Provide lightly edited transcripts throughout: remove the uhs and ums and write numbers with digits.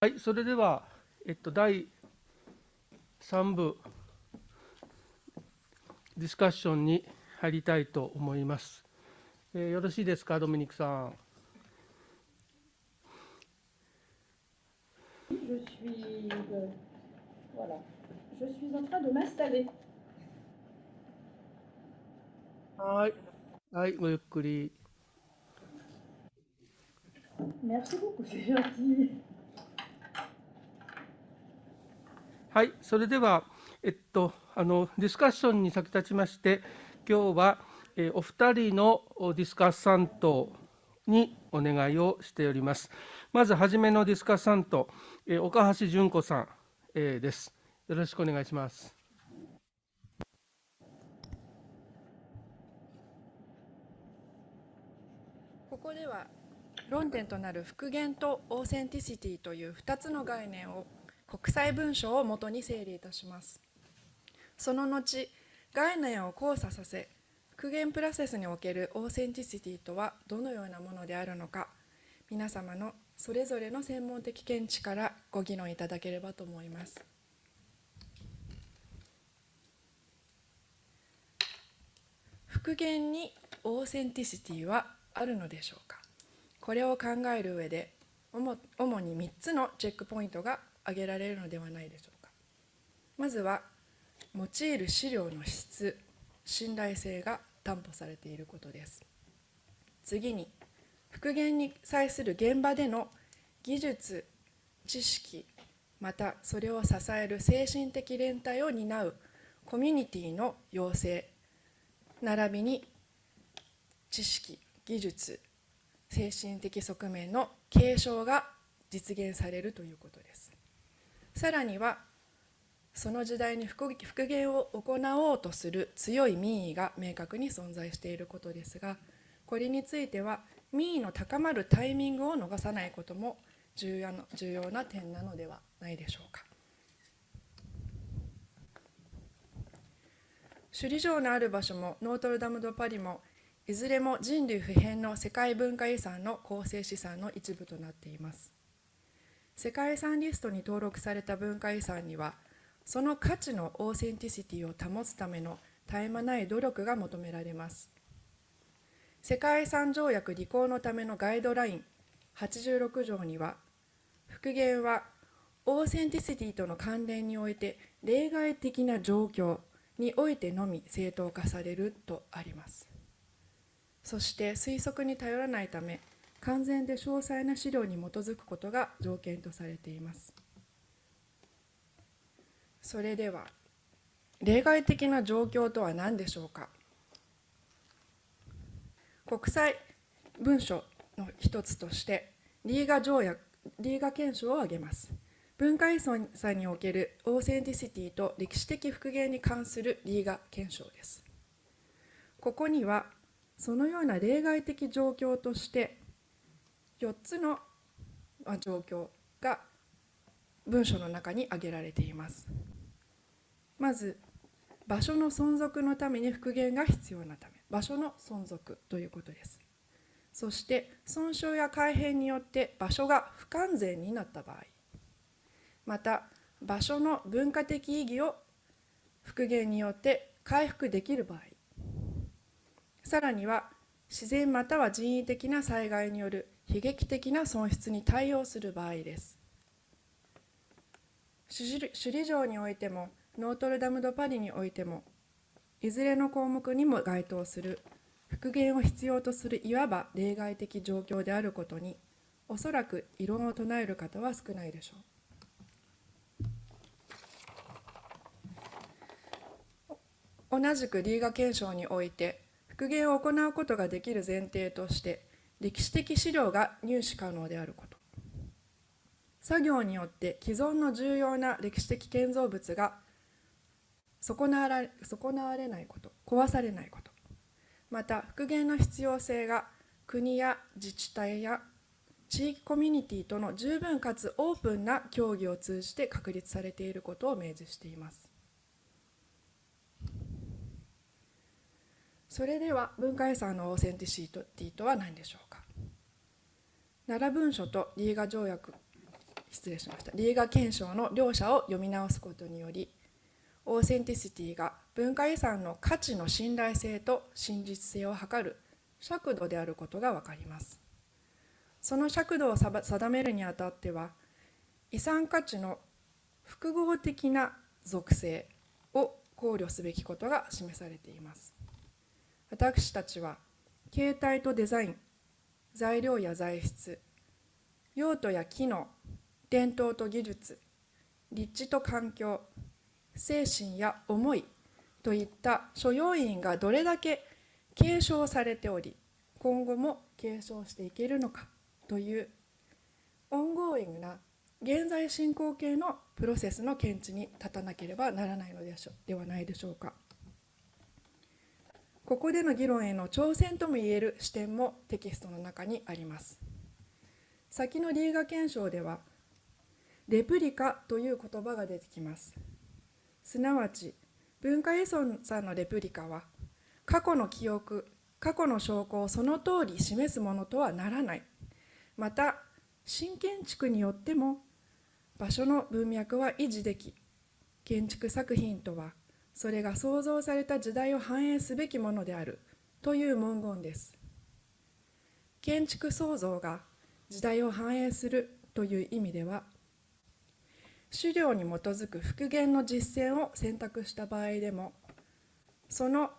はい、それでは、第3部ディスカッションに入りたいと思います。よろしいですか、ドミニクさん。Voilà, je suis en train de m'installer. はい、はい、ごゆっくり。Merci beaucoup, c'est gentil. はい、それでは、ディスカッションに先立ちまして、今日は、お二人のディスカッサントにお願いをしております。まず、はじめのディスカッサント、岡橋純子さん、です。よろしくお願いします。ここでは論点となる復元とオーセンティシティという2つの概念を国際文書をもとに整理いたします。その後、概念を交差させ、復元プロセスにおけるオーセンティシティとはどのようなものであるのか、皆様のそれぞれの専門的見地からご議論いただければと思います。復元にオーセンティシティはあるのでしょうか。これを考える上で主に3つのチェックポイントが挙げられるのではないでしょうか。まずは用いる資料の質、信頼性が担保されていることです。次に復元に際する現場での技術、知識、またそれを支える精神的連帯を担うコミュニティの要請並びに知識、技術、精神的側面の継承が実現されるということです。さらにはその時代に復元を行おうとする強い民意が明確に存在していることですが、これについては民意の高まるタイミングを逃さないことも重要な点なのではないでしょうか。首里城のある場所もノートルダム・ド・パリもいずれも人類不変の世界文化遺産の構成資産の一部となっています。世界遺産リストに登録された文化遺産には、その価値のオーセンティシティを保つための絶え間ない努力が求められます。世界遺産条約履行のためのガイドライン86条には、復元はオーセンティシティとの関連において例外的な状況においてのみ正当化されるとあります。そして推測に頼らないため、完全で詳細な資料に基づくことが条件とされています。それでは例外的な状況とは何でしょうか。国際文書の一つとしてリーガ憲章を挙げます。文化遺産におけるオーセンティシティと歴史的復元に関するリーガ憲章です。ここにはそのような例外的状況として4つの状況が文書の中に挙げられています。まず、場所の存続のために復元が必要なため、場所の存続ということです。そして損傷や改変によって場所が不完全になった場合、また場所の文化的意義を復元によって回復できる場合、さらには自然または人為的な災害による悲劇的な損失に対応する場合です。首里城においてもノートルダム・ド・パリにおいても、いずれの項目にも該当する復元を必要とするいわば例外的状況であることに、おそらく異論を唱える方は少ないでしょう。同じくリーガ憲章において、復元を行うことができる前提として、歴史的資料が入手可能であること、作業によって既存の重要な歴史的建造物が損なわれないこと、壊されないこと、また復元の必要性が国や自治体や地域コミュニティとの十分かつオープンな協議を通じて確立されていることを明示しています。それでは文化遺産のオーセンティシティとは何でしょうか。奈良文書とリーガ条約リーガ憲章の両者を読み直すことにより、オーセンティシティが文化遺産の価値の信頼性と真実性を図る尺度であることが分かります。その尺度を定めるにあたっては、遺産価値の複合的な属性を考慮すべきことが示されています。私たちは形態とデザイン、材料や材質、用途や機能、伝統と技術、立地と環境、精神や思いといった諸要因がどれだけ継承されており、今後も継承していけるのかというオンゴーイングな現在進行形のプロセスの見地に立たなければならないのではないでしょうか。ここでの議論への挑戦ともいえる視点もテキストの中にあります。先のリーガ憲章では、レプリカという言葉が出てきます。すなわち、文化遺産のレプリカは、過去の記憶、過去の証拠をその通り示すものとはならない。また、新建築によっても、場所の文脈は維持でき、建築作品とは、それが創造された時代を反映すべきものであるという文言です。建築創造が時代を反映するという意味では、資料に基づく復元の実践を選択した場合でも、その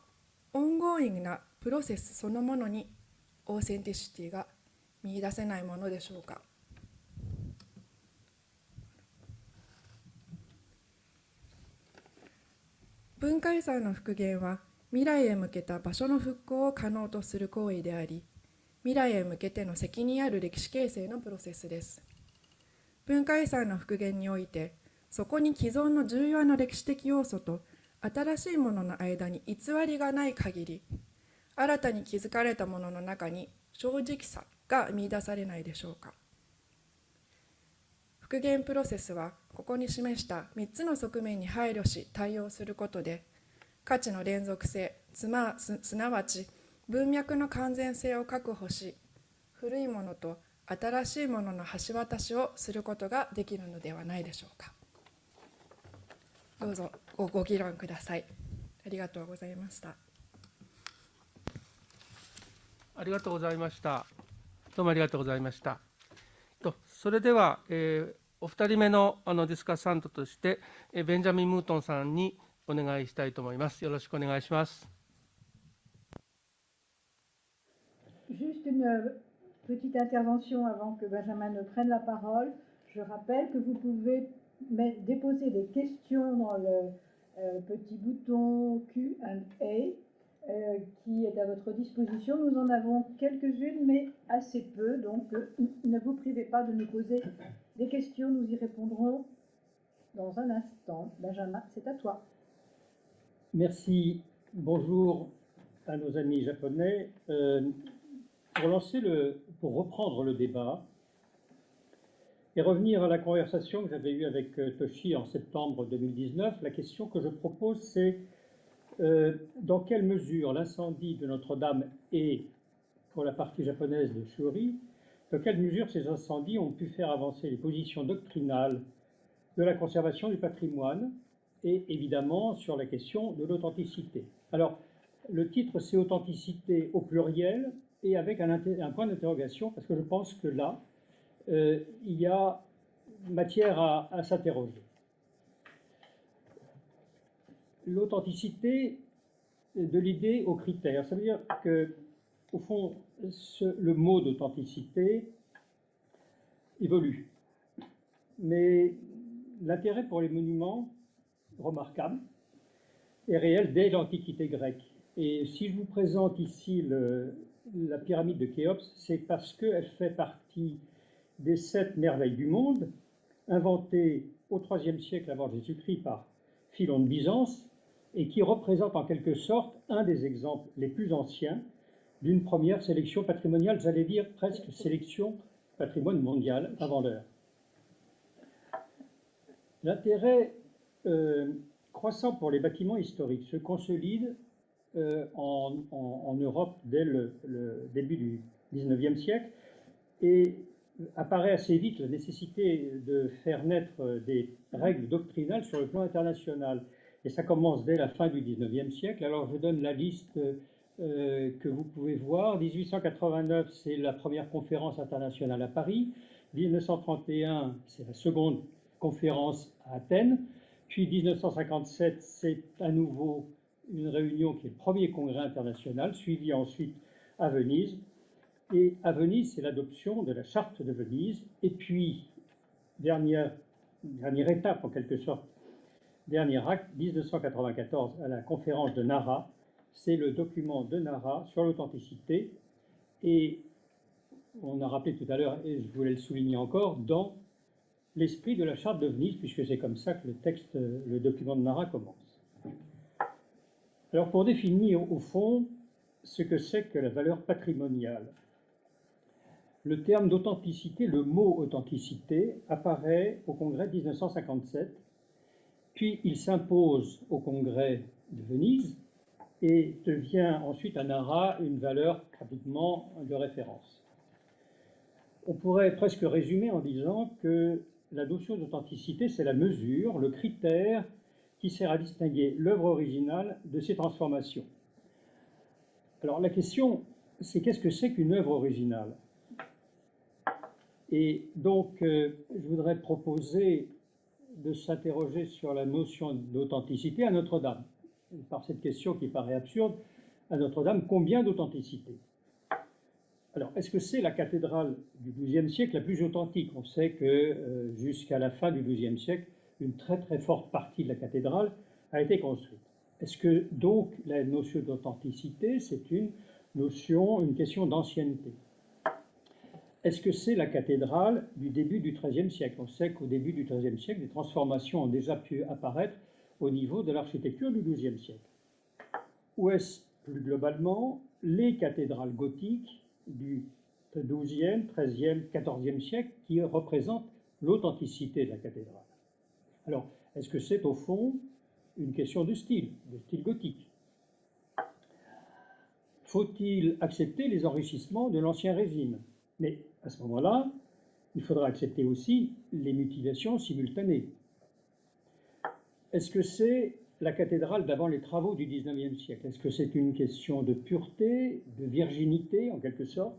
オンゴーイングなプロセスそのものにオーセンティシティが見出せないものでしょうか。文化遺産の復元は未来へ向けた場所の復興を可能とする行為であり、未来へ向けての責任ある歴史形成のプロセスです。文化遺産の復元において、そこに既存の重要な歴史的要素と新しいものの間に偽りがない限り、新たに築かれたものの中に正直さが見出されないでしょうか。復元プロセスは、ここに示した3つの側面に配慮し対応することで、価値の連続性、すなわち文脈の完全性を確保し、古いものと新しいものの橋渡しをすることができるのではないでしょうか。どうぞご議論ください。ありがとうございました。ありがとうございました。どうもありがとうございました。それでは、お二人目のディスカッサントとして、ベンジャミン・ムートンさんにお願いしたいと思います。よろしくお願いします。Juste une petite intervention avant que Benjamin ne prenne la parole. Je rappelle que vous pouvez déposer des questions dans le petit bouton Q&A qui est à votre disposition. Nous en avons quelques-unes, mais assez peu, donc ne vous privez pas de nous poser des questions. Nous y répondrons dans un instant. Benjamin, c'est à toi. Merci. Bonjour à nos amis japonais. Pour reprendre le débat et revenir à la conversation que j'avais eue avec Toshi en septembre 2019, la question que je propose, c'est dans quelle mesure l'incendie de Notre-Dame et, pour la partie japonaise de Shuri, dans quelle mesure ces incendies ont pu faire avancer les positions doctrinales de la conservation du patrimoine et évidemment sur la question de l'authenticité. Alors, le titre, c'est authenticité au pluriel et avec un point d'interrogation, parce que je pense que là, il y a matière à s'interroger. L'authenticité de l'idée aux critères, ça veut dire que, au fond, le mot d'authenticité évolue. Mais l'intérêt pour les monuments remarquables est réel dès l'Antiquité grecque. Et si je vous présente ici la pyramide de Khéops, c'est parce qu'elle fait partie des 7 merveilles du monde, inventées au IIIe siècle avant Jésus-Christ par Philon de Byzance, et qui représente en quelque sorte un des exemples les plus anciens d'une première sélection patrimoniale, j'allais dire presque sélection patrimoine mondial avant l'heure. L'intérêt croissant pour les bâtiments historiques se consolide en Europe dès le début du XIXe siècle et apparaît assez vite la nécessité de faire naître des règles doctrinales sur le plan international. Et ça commence dès la fin du XIXe siècle. Alors je donne la liste que vous pouvez voir. 1889, c'est la première conférence internationale à Paris. 1931, c'est la seconde conférence à Athènes. Puis 1957, c'est à nouveau une réunion qui est le premier congrès international, suivi ensuite à Venise. Et à Venise, c'est l'adoption de la charte de Venise. Et puis, dernière étape en quelque sorte, dernier acte, 1994, à la conférence de Nara, c'est le document de Nara sur l'authenticité. Et on a rappelé tout à l'heure, et je voulais le souligner encore, dans l'esprit de la charte de Venise, puisque c'est comme ça que le document de Nara commence. Alors, pour définir au fond ce que c'est que la valeur patrimoniale, le terme d'authenticité, le mot authenticité, apparaît au congrès de 1957, puis il s'impose au congrès de Venise et devient ensuite à Nara une valeur pratiquement de référence. On pourrait presque résumer en disant que la notion d'authenticité, c'est la mesure, le critère qui sert à distinguer l'œuvre originale de ses transformations. Alors la question, c'est qu'est-ce que c'est qu'une œuvre originale? Et donc, je voudrais proposer de s'interroger sur la notion d'authenticité à Notre-Dame. Par cette question qui paraît absurde, à Notre-Dame, combien d'authenticité? Alors, est-ce que c'est la cathédrale du XIIe siècle la plus authentique? On sait que jusqu'à la fin du XIIe siècle, une très très forte partie de la cathédrale a été construite. Est-ce que donc la notion d'authenticité, c'est une question d'ancienneté? Est-ce que c'est la cathédrale du début du XIIIe siècle? On sait qu'au début du XIIIe siècle, des transformations ont déjà pu apparaître au niveau de l'architecture du XIIe siècle. Ou est-ce plus globalement les cathédrales gothiques du XIIe, XIIIe, XIVe siècle qui représentent l'authenticité de la cathédrale? Alors, est-ce que c'est au fond une question de style gothique? Faut-il accepter les enrichissements de l'Ancien Régime? Mais à ce moment-là, il faudra accepter aussi les mutilations simultanées. Est-ce que c'est la cathédrale d'avant les travaux du XIXe siècle? Est-ce que c'est une question de pureté, de virginité en quelque sorte?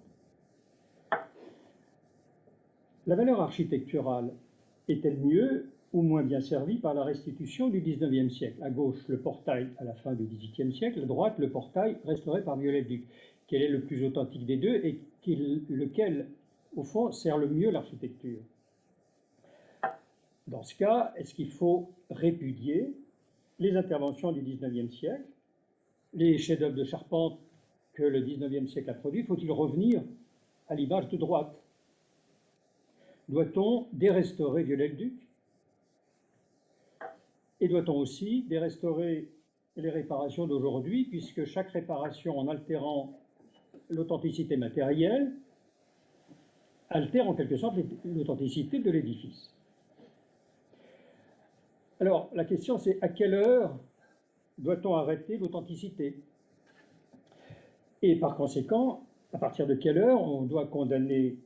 La valeur architecturale est-elle mieux ou moins bien servie par la restitution du XIXe siècle? À gauche, le portail à la fin du XVIIIe siècle, à droite, le portail restauré par Viollet-le-Duc. Quel est le plus authentique des deux et lequel, au fond, sert le mieux l'architecture? Dans ce cas, est-ce qu'il faut répudier les interventions du XIXe siècle, les chefs-d'œuvre de charpente que le XIXe siècle a produits? Faut-il revenir à l'image de droite? Doit-on dérestaurer Viollet-le-Duc? Et doit-on aussi dérestaurer les réparations d'aujourd'hui, puisque chaque réparation, en altérant l'authenticité matérielle, altère en quelque sorte l'authenticité de l'édifice? Alors, la question c'est à quelle heure doit-on arrêter l'authenticité? Et par conséquent, à partir de quelle heure on doit condamner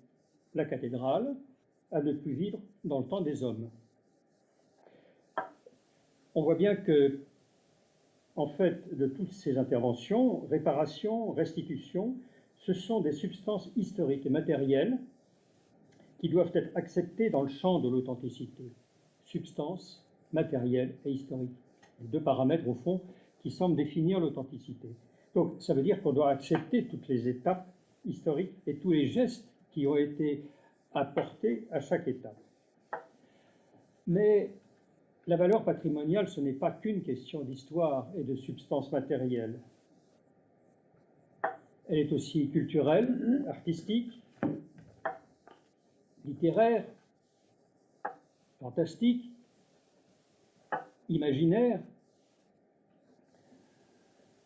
la cathédrale à ne plus vivre dans le temps des hommes? On voit bien que, en fait, de toutes ces interventions, réparation, restitution, ce sont des substances historiques et matérielles qui doivent être acceptées dans le champ de l'authenticité. Substances, matérielles et historiques. Les deux paramètres, au fond, qui semblent définir l'authenticité. Donc, ça veut dire qu'on doit accepter toutes les étapes historiques et tous les gestes qui ont été apportés à chaque étape. Mais la valeur patrimoniale, ce n'est pas qu'une question d'histoire et de substance matérielle. Elle est aussi culturelle, artistique, littéraire, fantastique, imaginaire,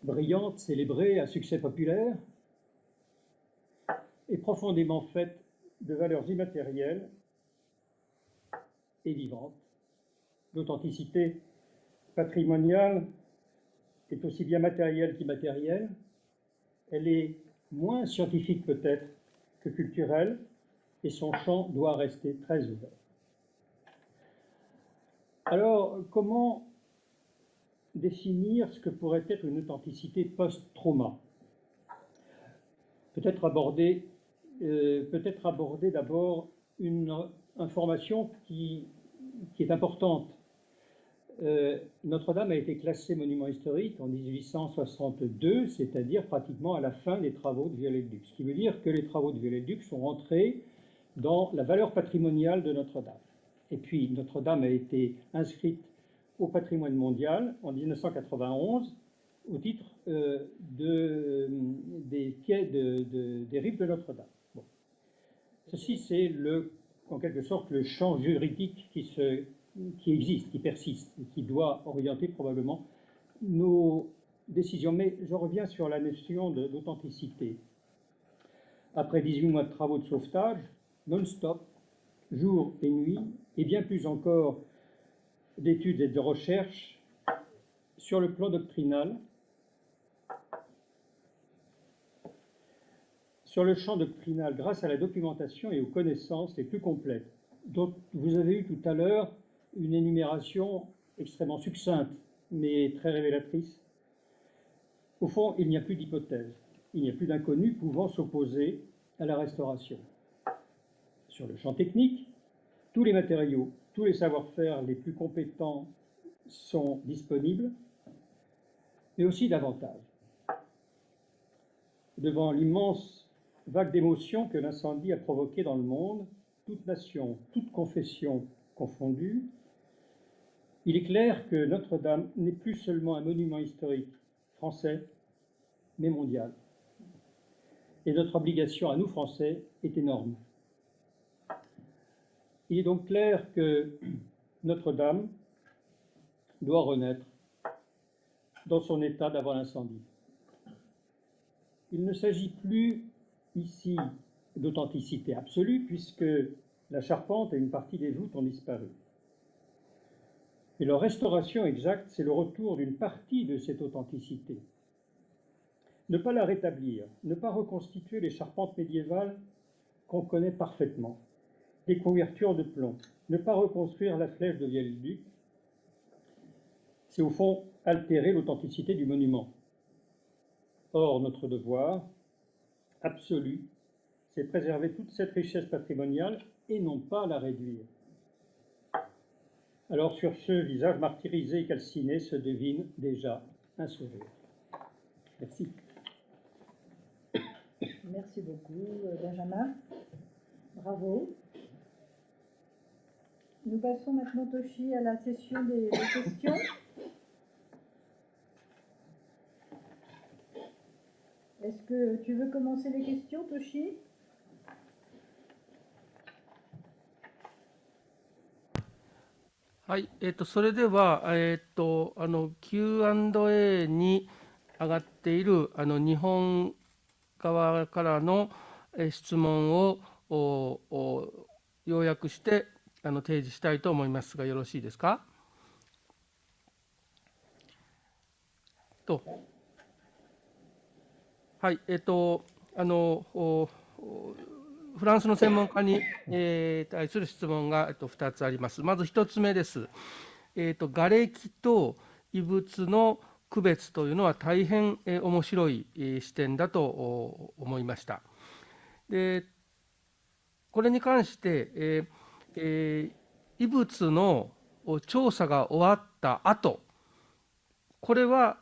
brillante, célébrée, à succès populaire, et profondément faite de valeurs immatérielles et vivantes. L'authenticité patrimoniale est aussi bien matérielle qu'immatérielle. Elle est moins scientifique peut-être que culturelle, et son champ doit rester très ouvert. Alors, comment définir ce que pourrait être une authenticité post-trauma? Peut-être aborder d'abord une information qui est importante. Notre-Dame a été classée monument historique en 1862, c'est-à-dire pratiquement à la fin des travaux de Viollet-le-Duc. Ce qui veut dire que les travaux de Viollet-le-Duc sont rentrés dans la valeur patrimoniale de Notre-Dame. Et puis Notre-Dame a été inscrite au patrimoine mondial en 1991 au titre des rives de Notre-Dame. Bon. Ceci, c'est en quelque sorte le champ juridique qui existe, qui persiste, et qui doit orienter probablement nos décisions. Mais je reviens sur la notion d'authenticité. Après 18 mois de travaux de sauvetage, non-stop, jour et nuit, et bien plus encore d'études et de recherches sur le plan doctrinal, sur le champ doctrinal, grâce à la documentation et aux connaissances les plus complètes, dont vous avez eu tout à l'heure une énumération extrêmement succincte, mais très révélatrice. Au fond, il n'y a plus d'hypothèse, il n'y a plus d'inconnu pouvant s'opposer à la restauration. Sur le champ technique, tous les matériaux, tous les savoir-faire les plus compétents sont disponibles, mais aussi davantage. Devant l'immense vague d'émotions que l'incendie a provoquée dans le monde, toute nation, toute confession confondue, il est clair que Notre-Dame n'est plus seulement un monument historique français, mais mondial. Et notre obligation à nous, Français, est énorme. Il est donc clair que Notre-Dame doit renaître dans son état d'avant l'incendie. Il ne s'agit plus ici d'authenticité absolue, puisque la charpente et une partie des voûtes ont disparu. Et leur restauration exacte, c'est le retour d'une partie de cette authenticité. Ne pas la rétablir, ne pas reconstituer les charpentes médiévales qu'on connaît parfaitement, les couvertures de plomb, ne pas reconstruire la flèche de Viollet-le-Duc, c'est au fond altérer l'authenticité du monument. Or, notre devoir absolu, c'est préserver toute cette richesse patrimoniale et non pas la réduire. Alors, sur ce visage martyrisé et calciné se devine déjà un sourire. Merci. Merci beaucoup, Benjamin. Bravo. Nous passons maintenant, Toshi, à la session des questions. Est-ce que tu veux commencer les questions, Toshi?はい、それでは、Q&A に上がっている日本側からの質問を要約して提示したいと思いますが、よろしいですか？はい、フランスの専門家に対する質問が2つあります。まず1つ目です。瓦礫と遺物の区別というのは大変面白い視点だと思いました。で、これに関して、遺物の調査が終わった後、これは、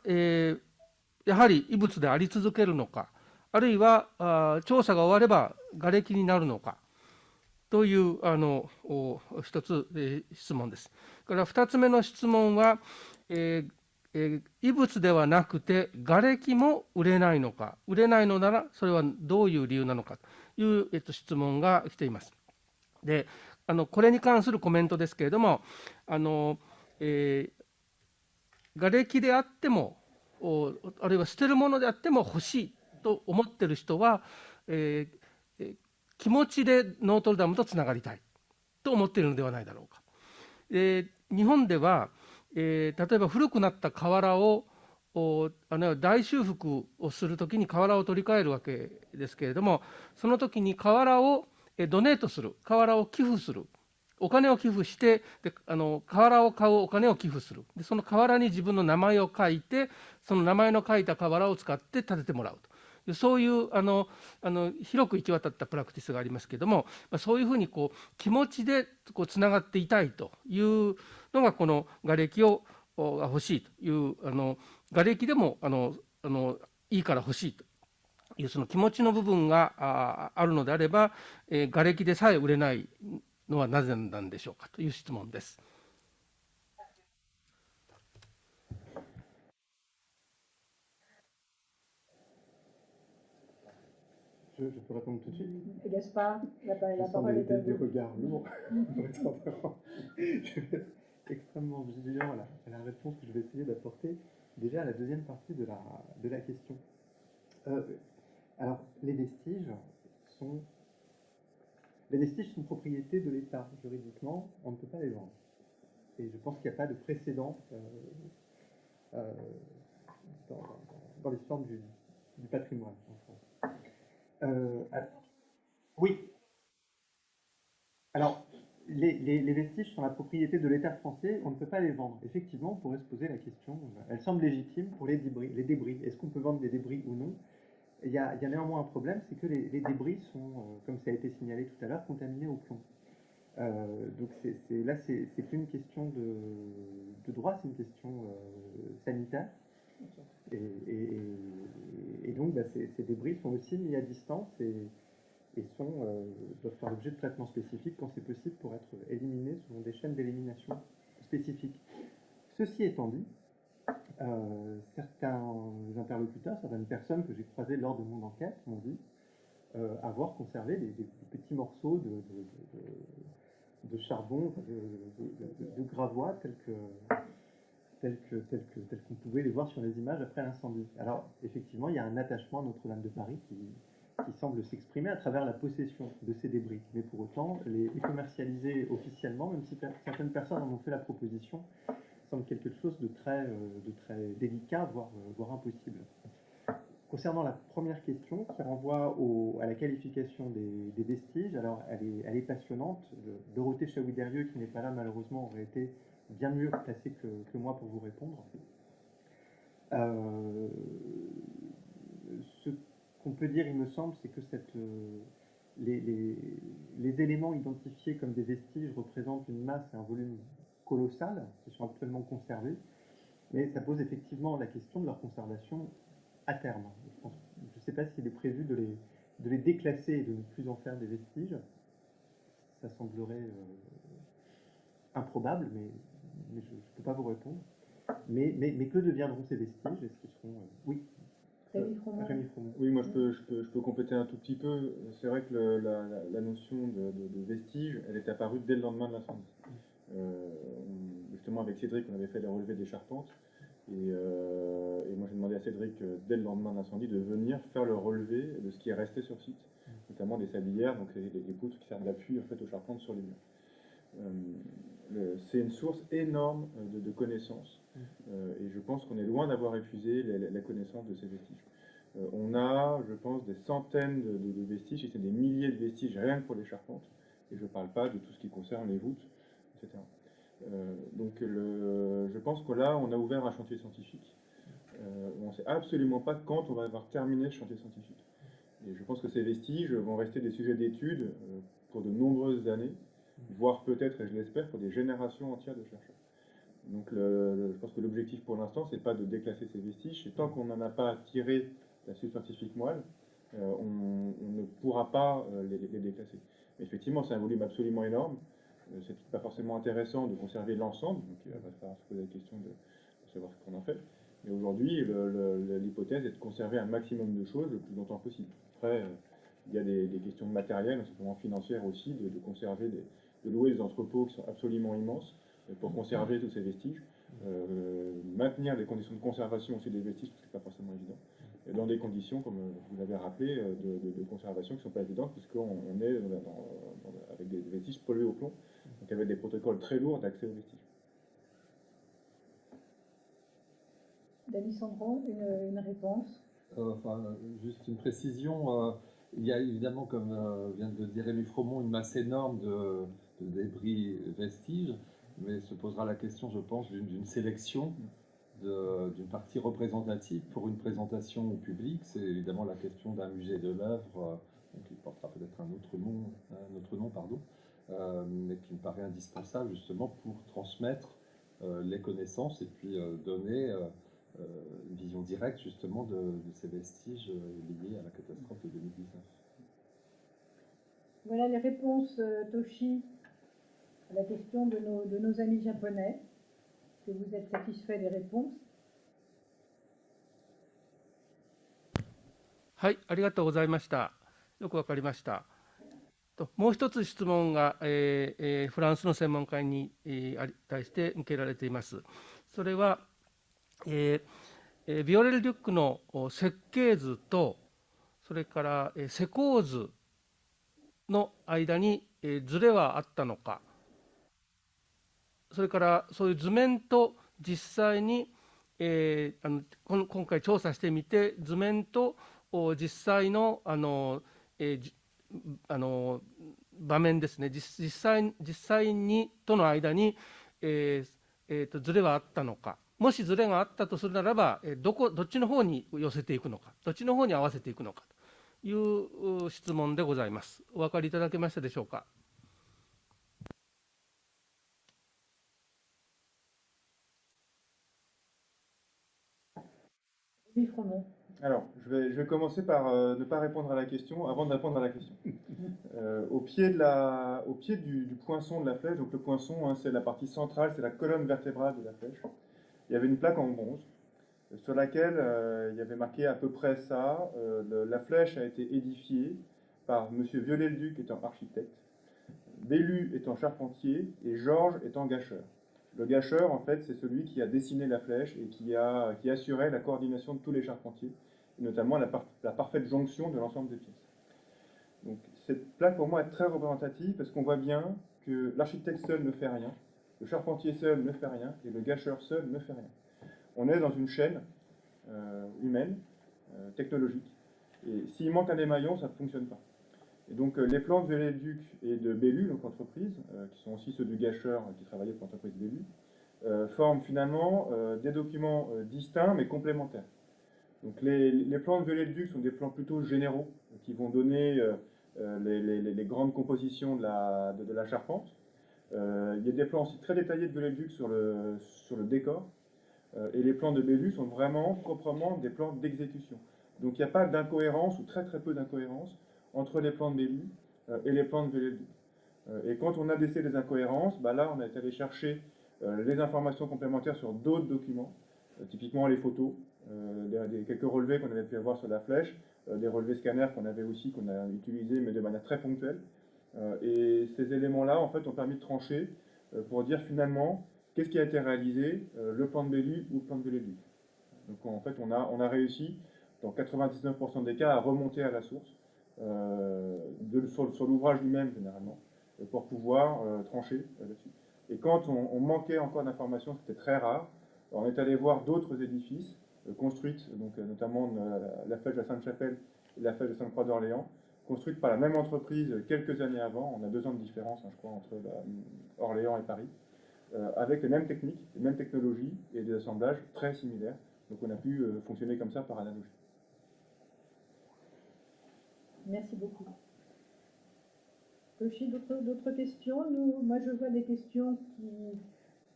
やはり遺物であり続けるのか、あるいは調査が終われば瓦礫になるのかという一つ質問です。から2つ目の質問は、遺物ではなくて瓦礫も売れないのか、売れないのならそれはどういう理由なのかという、質問が来ています。で、これに関するコメントですけれども、瓦礫であっても、あるいは捨てるものであっても欲しいと思っている人は、気持ちでノートルダムとつながりたいと思っているのではないだろうか。日本では、例えば古くなった瓦を大修復をするときに瓦を取り替えるわけですけれども、その時に瓦をドネートする、瓦を寄付する、お金を寄付して、で瓦を買うお金を寄付する、でその瓦に自分の名前を書いて、その名前の書いた瓦を使って建ててもらうと。そういう広く行き渡ったプラクティスがありますけれども、そういうふうにこう気持ちでつながっていたいというのが、この瓦礫が欲しいという、瓦礫でもいいから欲しいという、その気持ちの部分があるのであれば、瓦礫でさえ売れないのはなぜなんでしょうかという質問です。Je peux répondre tout de suite. Gaspard, la Je sens parole est à des vous. regards lourds. Pour être sincèrement. Je vais être extrêmement vigilant à la réponse que je vais essayer d'apporter déjà à la deuxième partie de la question. Alors, les vestiges sont propriété de l'État. Juridiquement, on ne peut pas les vendre. Et je pense qu'il n'y a pas de précédent dans l'histoire du patrimoine en France. Oui. Alors, les vestiges sont la propriété de l'État français, on ne peut pas les vendre. Effectivement, on pourrait se poser la question, elle semble légitime pour les débris. Est-ce qu'on peut vendre des débris ou non? Il y a néanmoins un problème, c'est que les débris sont, comme ça a été signalé tout à l'heure, contaminés au plomb. Donc là, c'est plus une question de droit, c'est une question sanitaire. Et donc, ces débris sont aussi mis à distance et doivent faire l'objet de traitements spécifiques quand c'est possible pour être éliminés selon des chaînes d'élimination spécifiques. Ceci étant dit, certains interlocuteurs, certaines personnes que j'ai croisées lors de mon enquête m'ont dit avoir conservé des petits morceaux de charbon, de gravois tels qu'on pouvait les voir sur les images après l'incendie. Alors, effectivement, il y a un attachement à Notre-Dame de Paris qui semble s'exprimer à travers la possession de ces débris. Mais pour autant, les commercialiser officiellement, même si certaines personnes en ont fait la proposition, semble quelque chose de très délicat, voire impossible. Concernant la première question, qui renvoie à la qualification des vestiges, alors elle est passionnante. Dorothée Chaoui-Derieux, qui n'est pas là malheureusement, aurait été bien mieux placée que moi pour vous répondre. Ce qu'on peut dire, il me semble, c'est que les éléments identifiés comme des vestiges représentent une masse et un volume colossal, qui sont actuellement conservés, mais ça pose effectivement la question de leur conservation à terme. Je ne sais pas s'il est prévu de les déclasser et de ne plus en faire des vestiges. Ça semblerait improbable, mais je ne peux pas vous répondre. Mais que deviendront ces vestiges? Est-ce qu'ils seront... Oui. Rémi Froment. Oui, moi je peux compléter un tout petit peu. C'est vrai que la notion de vestige, elle est apparue dès le lendemain de l'incendie. Justement avec Cédric, on avait fait les relevés des charpentes. Et moi j'ai demandé à Cédric, dès le lendemain de l'incendie, de venir faire le relevé de ce qui est resté sur site, notamment des sablières, donc les poutres qui servent d'appui en fait, aux charpentes sur les murs. C'est une source énorme de connaissances, et je pense qu'on est loin d'avoir épuisé la connaissance de ces vestiges. On a, je pense, des centaines de vestiges, et c'est des milliers de vestiges rien que pour les charpentes, et je ne parle pas de tout ce qui concerne les voûtes, etc. Donc je pense que là, on a ouvert un chantier scientifique. On ne sait absolument pas quand on va avoir terminé ce chantier scientifique. Et je pense que ces vestiges vont rester des sujets d'études pour de nombreuses années, voire peut-être, et je l'espère, pour des générations entières de chercheurs. Donc je pense que l'objectif pour l'instant, c'est pas de déclasser ces vestiges, et tant qu'on n'en a pas tiré la suite scientifique moelle, on ne pourra pas les déclasser. Mais effectivement, c'est un volume absolument énorme. C'est pas forcément intéressant de conserver l'ensemble, donc il va falloir se poser la question de savoir ce qu'on en fait. Mais aujourd'hui, l'hypothèse est de conserver un maximum de choses le plus longtemps possible. Après, il y a des questions matérielles, simplement financières aussi, de conserver, de louer des entrepôts qui sont absolument immenses pour conserver tous ces vestiges, maintenir des conditions de conservation aussi des vestiges, parce que c'est pas forcément évident, et dans des conditions, comme vous l'avez rappelé, de conservation qui ne sont pas évidentes, puisqu'on est avec des vestiges pollués au plomb, donc avec des protocoles très lourds d'accès aux vestiges. David Sandron, une réponse. Juste une précision. Il y a évidemment, comme vient de le dire Rémi Fromont, une masse énorme de débris vestiges, mais se posera la question, je pense, d'une sélection d'une partie représentative pour une présentation au public. C'est évidemment la question d'un musée de l'œuvre, qui portera peut-être un autre nom, pardon, mais qui me paraît indispensable justement pour transmettre les connaissances et puis donner une vision directe justement de ces vestiges liés à la catastrophe de 2019. Voilà les réponses, Toshi, à la question de nos amis japonais. Est-ce que vous êtes satisfait des réponses? はい、ありがとうございました。よくわかりました。もう一つ質問が、フランスの専門家に、対して向けられています。それは、ビオレル・デュックの設計図と、それから施工図の間にズレはあったのか、それからそういう図面と実際に、今回調査してみて、図面と実際の場面ですね、実際にとの間に、ズレはあったのか、もしズレがあったとするならば、どっちの方に寄せていくのか、どっちの方に合わせていくのかという質問でございます。お分かりいただけましたでしょうか。Alors, je vais commencer par ne pas répondre à la question avant de répondre à la question. Au pied du poinçon de la flèche, donc le poinçon, hein, c'est la partie centrale, c'est la colonne vertébrale de la flèche, il y avait une plaque en bronze sur laquelle il y avait marqué à peu près ça. La flèche a été édifiée par M. Viollet-le-Duc étant architecte, Bellu étant charpentier et Georges étant gâcheur. Le gâcheur, en fait, c'est celui qui a dessiné la flèche et qui assurait la coordination de tous les charpentiers, et notamment la parfaite jonction de l'ensemble des pièces. Donc, cette plaque, pour moi, est très représentative parce qu'on voit bien que l'architecte seul ne fait rien, le charpentier seul ne fait rien et le gâcheur seul ne fait rien. On est dans une chaîne humaine, technologique, et s'il manque un des maillons, ça ne fonctionne pas. Et donc les plans de Viollet-le-Duc et de Bellu, donc l'entreprise, qui sont aussi ceux du gâcheur qui travaillait pour l'entreprise Bellu, forment finalement des documents distincts mais complémentaires. Donc les plans de Viollet-le-Duc sont des plans plutôt généraux qui vont donner les grandes compositions de la charpente. Il y a des plans aussi très détaillés de Viollet-le-Duc sur le décor. Et les plans de Bellu sont vraiment proprement des plans d'exécution. Donc il n'y a pas d'incohérence ou très très peu d'incohérence entre les plans de Bellu et les plans de Viollet-le-Duc. Et quand on a décelé des incohérences, bah là on est allé chercher les informations complémentaires sur d'autres documents, typiquement les photos, quelques relevés qu'on avait pu avoir sur la flèche, des relevés scanners qu'on avait aussi, qu'on a utilisés mais de manière très ponctuelle. Et ces éléments-là en fait ont permis de trancher pour dire finalement qu'est-ce qui a été réalisé, le plan de Bellu ou le plan de Viollet-le-Duc. Donc en fait on a réussi dans 99% des cas à remonter à la source. Sur l'ouvrage lui-même généralement, pour pouvoir trancher là-dessus. Et quand on manquait encore d'informations, c'était très rare, on est allé voir d'autres édifices construites, donc, notamment la flèche de la Sainte-Chapelle et la flèche de Sainte-Croix d'Orléans, construites par la même entreprise quelques années avant, on a 2 ans de différence, hein, je crois, entre Orléans et Paris, avec les mêmes techniques, les mêmes technologies et des assemblages très similaires. Donc on a pu fonctionner comme ça par analogie. Merci beaucoup. Toshi, d'autres questions? Moi, je vois des questions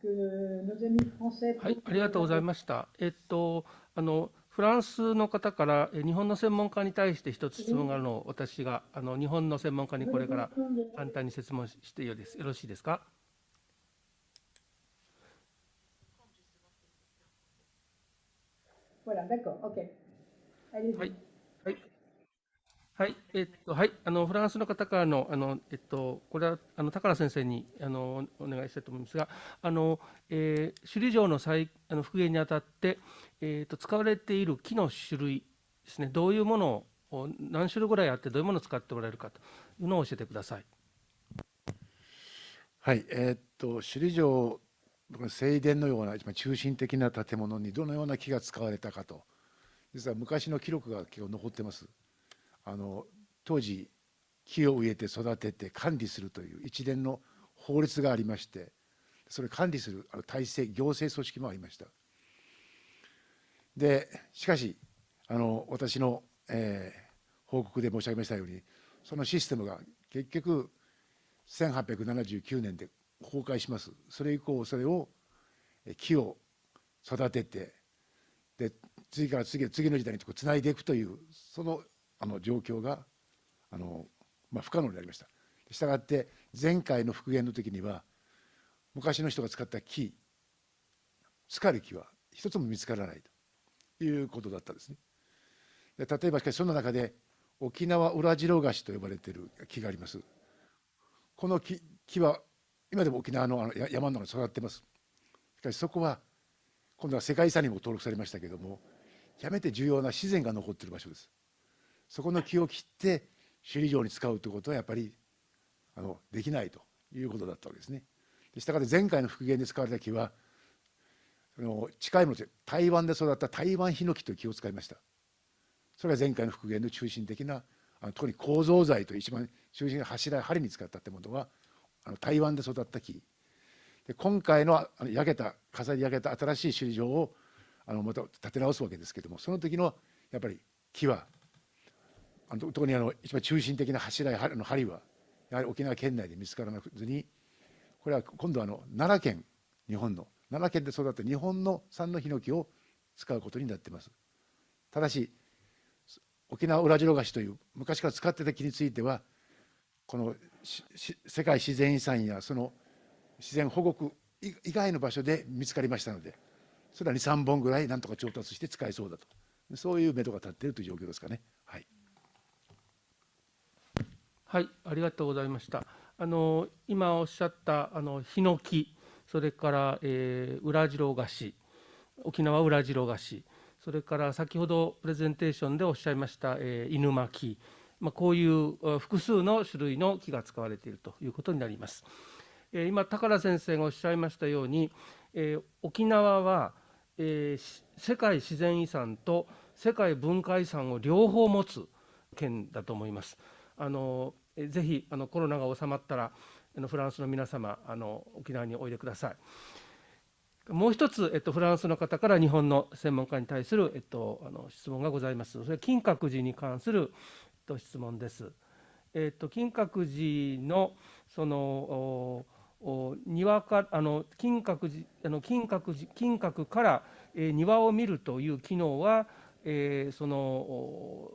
que nos amis français... はい、ありがとうございました。フランスの方から日本の専門家に対して一つ質問があるのを私が日本の専門家にこれから簡単に説問してよろしいですか。Voilà, d'accord, ok. Allez-y. はい、はいはい、はい、フランスの方からの、これは高良先生にお願いしたいと思いますが、首里城の復元にあたって、使われている木の種類ですね、どういうものを、何種類ぐらいあって、どういうものを使っておられるかというのを教えてください。はい、首里城、正殿のような中心的な建物にどのような木が使われたかと、実は昔の記録が結構残ってます。当時木を植えて育てて管理するという一連の法律がありまして、それを管理する体制、行政組織もありました。でしかし私の、報告で申し上げましたように、そのシステムが結局1879年で崩壊します。それ以降それを木を育てて、で次から次の時代につないでいくというその状況が不可能になりました。したがって前回の復元の時には昔の人が使った木、使る木は一つも見つからないということだったんですね。で例えばしかしその中で沖縄ウラジロガシと呼ばれている木があります。この木は今でも沖縄の山の中に育っています。しかしそこは今度は世界遺産にも登録されましたけれども、極めて重要な自然が残っている場所です。そこの木を切って首里城に使うということはやっぱりできないということだったわけですね。したがって前回の復元で使われた木は近いもので台湾で育った台湾ヒノキという木を使いました。それが前回の復元の中心的な特に構造材という一番中心の柱や梁に使ったというものは台湾で育った木で、今回の飾り焼けた新しい首里城をまた建て直すわけですけれども、その時のやっぱり木は特に一番中心的な柱や梁はやはり沖縄県内で見つからなくずに、これは今度は奈良県、奈良県で育った日本の産のヒノキを使うことになっています。ただし沖縄ウラジロガシという昔から使っていた木については、この世界自然遺産やその自然保護区以外の場所で見つかりましたので、それは2、3本ぐらいなんとか調達して使えそうだと、そういう目処が立っているという状況ですかね。はい、はい、ありがとうございました。今おっしゃったヒノキ、それから、ウラジロガシ、沖縄ウラジロガシ、それから先ほどプレゼンテーションでおっしゃいました、犬巻、こういう複数の種類の木が使われているということになります。今高良先生がおっしゃいましたように、沖縄は、世界自然遺産と世界文化遺産を両方持つ県だと思います。ぜひコロナが収まったらフランスの皆様沖縄においでください。もう一つ、フランスの方から日本の専門家に対する、質問がございます。それは金閣寺に関する、質問です。金閣寺のその庭か金閣から、庭を見るという機能は、その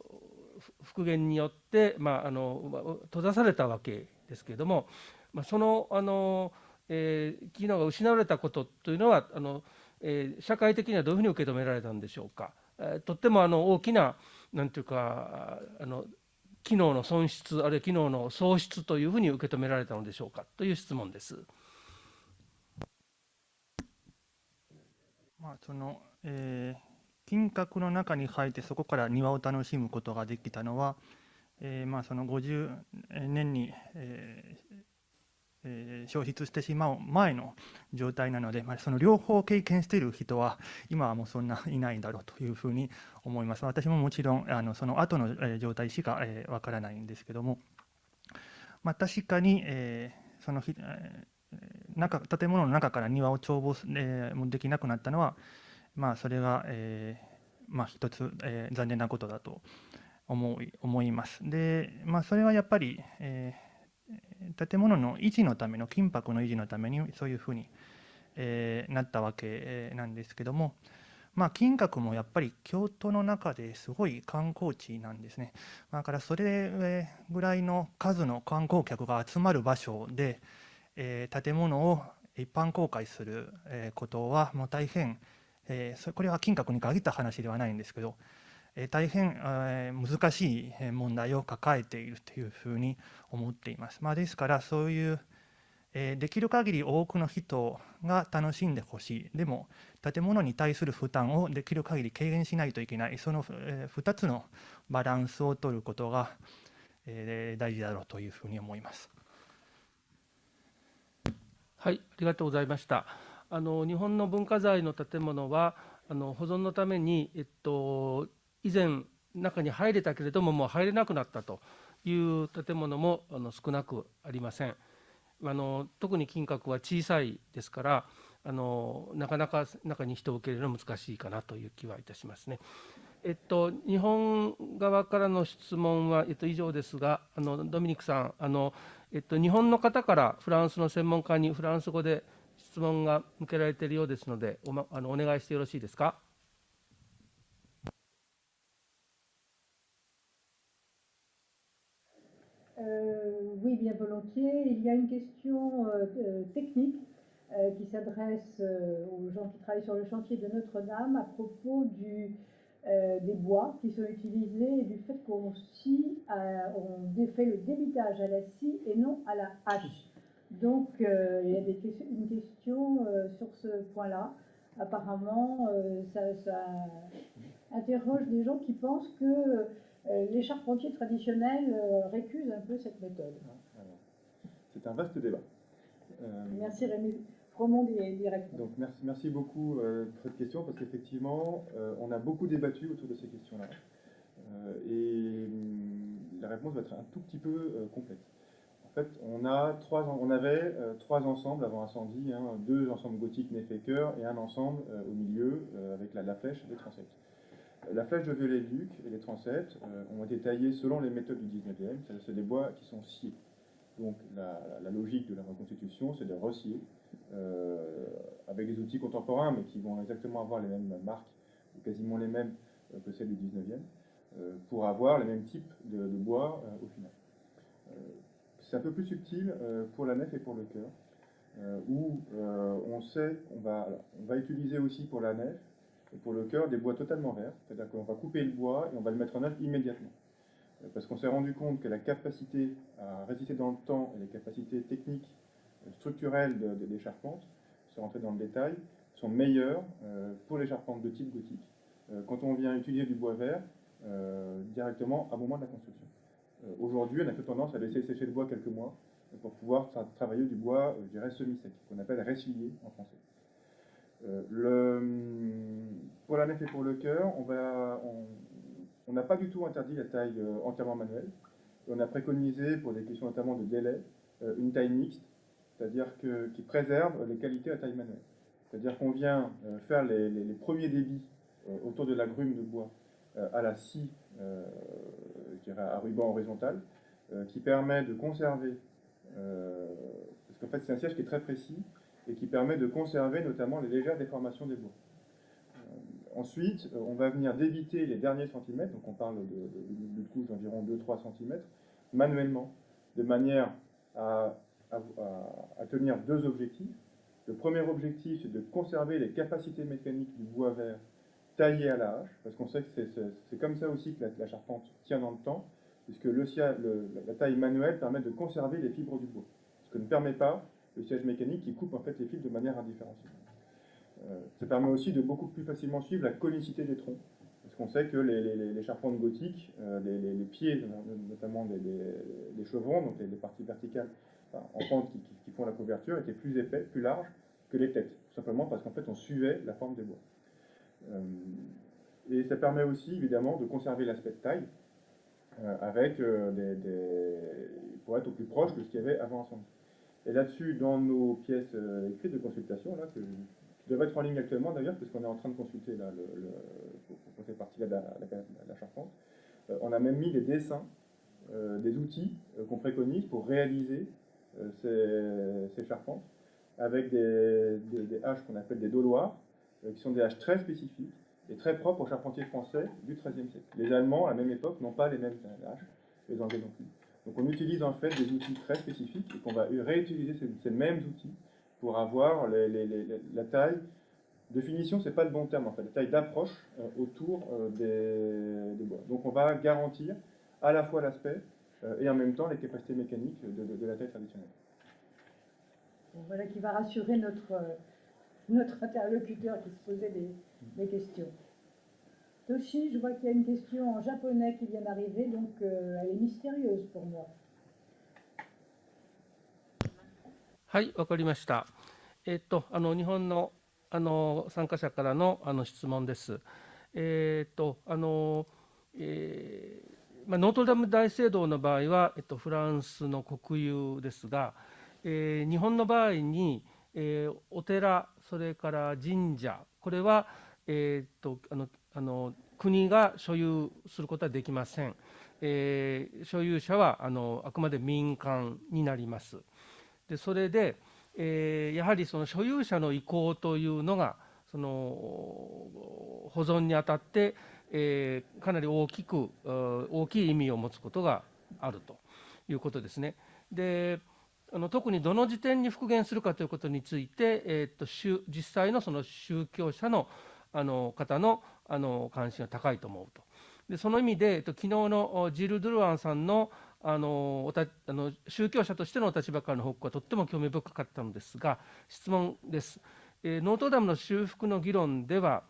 復元によって、閉ざされたわけですけれども、その機能が失われたことというのは社会的にはどういうふうに受け止められたんでしょうか。とっても大きななんていうか機能の損失あるいは機能の喪失というふうに受け止められたのでしょうかという質問です。金閣の中に入ってそこから庭を楽しむことができたのは、その50年に、消失してしまう前の状態なので、その両方経験している人は今はもうそんないないんだろうというふうに思います。私ももちろんその後の状態しかわからないんですけども、確かにその建物の中から庭を眺望もできなくなったのは、それが一つ残念なことだと思います。で、それはやっぱり建物の維持のための金箔の維持のためにそういうふうになったわけなんですけども、金閣もやっぱり京都の中ですごい観光地なんですね。だからそれぐらいの数の観光客が集まる場所で建物を一般公開することはもう大変これは金閣に限った話ではないんですけど、大変難しい問題を抱えているというふうに思っています。ですからそういうできる限り多くの人が楽しんでほしい、でも建物に対する負担をできる限り軽減しないといけない、その2つのバランスを取ることが大事だろうというふうに思います。はい、ありがとうございました。日本の文化財の建物は保存のために、以前中に入れたけれどももう入れなくなったという建物も少なくありません。特に金閣は小さいですから、なかなか中に人を受け入れるのは難しいかなという気はいたしますね。日本側からの質問は、以上ですが、ドミニクさん、日本の方からフランスの専門家にフランス語で質問が向けられているようですので、お願いしてよろしいですか。Oui, bien volontiers. Il y a une question technique qui s'adresse aux gens qui travaillent sur le chantier de Notre-Dame à propos des bois qui sont utilisés et du fait qu'on fait le débitage à la scie et non à la hache. Donc, il y a une question sur ce point-là. Apparemment, ça interroge des gens qui pensent que les charpentiers traditionnels récusent un peu cette méthode. C'est un vaste débat. Merci Rémi Fromond directement. Donc merci beaucoup pour cette question, parce qu'effectivement, on a beaucoup débattu autour de ces questions-là. Et la réponse va être un tout petit peu complexe. En fait, on avait trois ensembles avant incendie, hein, 2 ensembles gothiques nez-fait-cœur et un ensemble au milieu avec la flèche et les transepts. La flèche de Viollet-le-Duc et les transepts ont été taillés selon les méthodes du 19e, c'est des bois qui sont sciés. Donc la logique de la reconstitution, c'est de resscier avec des outils contemporains, mais qui vont exactement avoir les mêmes marques, ou quasiment les mêmes que celles du 19e, pour avoir les mêmes types de bois au final. C'est un peu plus subtil pour la nef et pour le chœur, où on sait qu'on va utiliser aussi pour la nef et pour le chœur des bois totalement verts, c'est-à-dire qu'on va couper le bois et on va le mettre en œuvre immédiatement. Parce qu'on s'est rendu compte que la capacité à résister dans le temps et les capacités techniques, structurelles des charpentes, sans rentrer dans le détail, sont meilleures pour les charpentes de type gothique quand on vient utiliser du bois vert directement au moment de la construction. Aujourd'hui, on a plutôt tendance à laisser sécher le bois quelques mois pour pouvoir travailler du bois, je dirais, semi-sec, qu'on appelle ressilié en français. Pour la nef et pour le chœur, on n'a pas du tout interdit la taille entièrement manuelle. On a préconisé, pour des questions notamment de délai, une taille mixte, c'est-à-dire qui préserve les qualités à taille manuelle. C'est-à-dire qu'on vient faire les premiers débits autour de la grume de bois à la scie, je dirais à ruban horizontal, qui permet de conserver, parce qu'en fait c'est un siège qui est très précis, et qui permet de conserver notamment les légères déformations des bois. Ensuite, on va venir débiter les derniers centimètres, donc on parle de couches d'environ 2-3 cm, manuellement, de manière à tenir 2 objectifs. Le premier objectif, c'est de conserver les capacités mécaniques du bois vert taillé à la hache, parce qu'on sait que c'est comme ça aussi que la charpente tient dans le temps, puisque la taille manuelle permet de conserver les fibres du bois, ce que ne permet pas le siège mécanique qui coupe en fait les fils de manière indifférenciée. Ça permet aussi de beaucoup plus facilement suivre la conicité des troncs, parce qu'on sait que les charpentes gothiques, les pieds, notamment des chevrons, donc les parties verticales en pente qui font la couverture, étaient plus épais, plus larges que les têtes, tout simplement parce qu'en fait on suivait la forme des bois. Et ça permet aussi évidemment de conserver l'aspect de taille, avec pour être au plus proche de ce qu'il y avait avant incendie. Et là-dessus, dans nos pièces écrites de consultation, là, qui doivent être en ligne actuellement d'ailleurs, parce qu'on est en train de consulter là, pour cette partie-là de la charpente, on a même mis des dessins, des outils qu'on préconise pour réaliser ces charpentes, avec des haches qu'on appelle des doloirs, qui sont des haches très spécifiques et très propres aux charpentiers français du XIIIe siècle. Les Allemands, à la même époque, n'ont pas les mêmes haches, les Anglais non plus. Donc on utilise en fait des outils très spécifiques et qu'on va réutiliser ces mêmes outils pour avoir la taille de finition, c'est pas le bon terme en fait, la taille d'approche autour des bois. Donc on va garantir à la fois l'aspect et en même temps les capacités mécaniques de la taille traditionnelle. Bon, voilà qui va rassurer notre interlocuteur qui se posait des questions. Toshi, je vois qu'il y a une question en japonais qui vient d'arriver, donc elle est mystérieuse pour moi. はい、わかりました。日本の参加者からの質問です。ノートルダム大聖堂の場合は、フランスの国有ですが、日本の場合に、お寺、それから神社、これは、国が所有することはできません。所有者はあくまで民間になります。でそれで、やはりその所有者の意向というのが、その保存にあたって、かなり大きい意味を持つことがあるということですね。で特にどの時点に復元するかということについて、実際のその宗教者の方の関心が高いと思うと。でその意味で、昨日のジル・ドゥルアンさんの宗教者としてのお立場からの報告はとっても興味深かったのですが、質問です。ノートルダムの修復の議論では、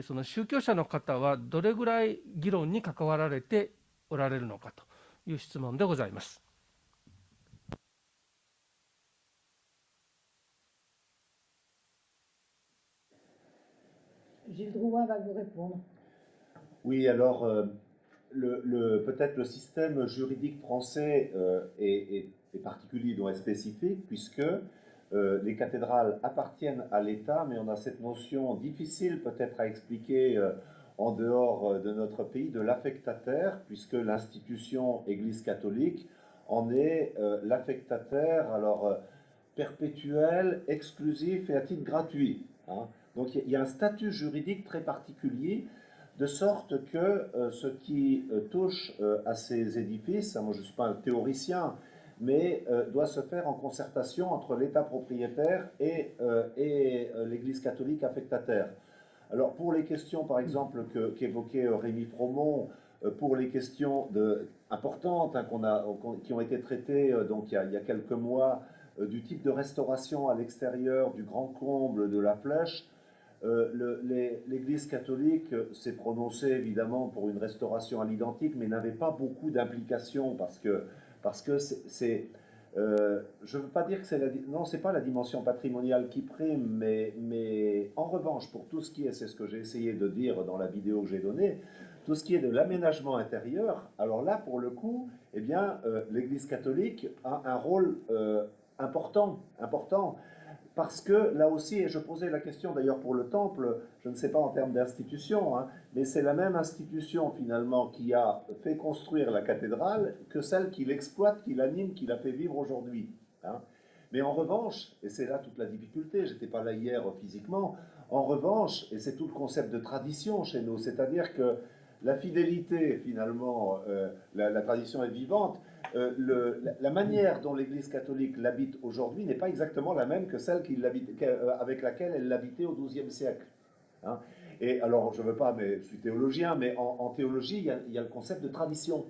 その宗教者の方はどれぐらい議論に関わられておられるのかという質問でございます。Gilles Drouin va vous répondre. Oui, alors peut-être le système juridique français est particulier, donc est spécifique, puisque les cathédrales appartiennent à l'État, mais on a cette notion difficile peut-être à expliquer en dehors de notre pays de l'affectataire, puisque l'institution Église catholique en est l'affectataire, alors perpétuel, exclusif et à titre gratuit. Hein. Donc il y a un statut juridique très particulier, de sorte que ce qui touche à ces édifices, moi je ne suis pas un théoricien, mais doit se faire en concertation entre l'État propriétaire et l'Église catholique affectataire. Alors pour les questions par exemple qu'évoquait Rémi Fromont, pour les questions importantes hein, qui ont été traitées donc il y a quelques mois, du type de restauration à l'extérieur du grand comble de la Flèche, l'Église catholique s'est prononcée évidemment pour une restauration à l'identique, mais n'avait pas beaucoup d'implications parce que c'est je ne veux pas dire que c'est pas la dimension patrimoniale qui prime, mais en revanche pour tout ce qui est, c'est ce que j'ai essayé de dire dans la vidéo que j'ai donnée, tout ce qui est de l'aménagement intérieur, alors là pour le coup, eh bien l'Église catholique a un rôle important, parce que là aussi, et je posais la question d'ailleurs pour le temple, je ne sais pas en termes d'institution, hein, mais c'est la même institution finalement qui a fait construire la cathédrale que celle qui l'exploite, qui l'anime, qui la fait vivre aujourd'hui. Hein. Mais en revanche, et c'est là toute la difficulté, je n'étais pas là hier physiquement, en revanche, et c'est tout le concept de tradition chez nous, c'est-à-dire que la fidélité finalement, la tradition est vivante, la manière dont l'Église catholique l'habite aujourd'hui n'est pas exactement la même que celle avec laquelle elle l'habitait au XIIe siècle. Hein. Et alors, je ne veux pas, mais je suis théologien, mais en théologie, il y a le concept de tradition.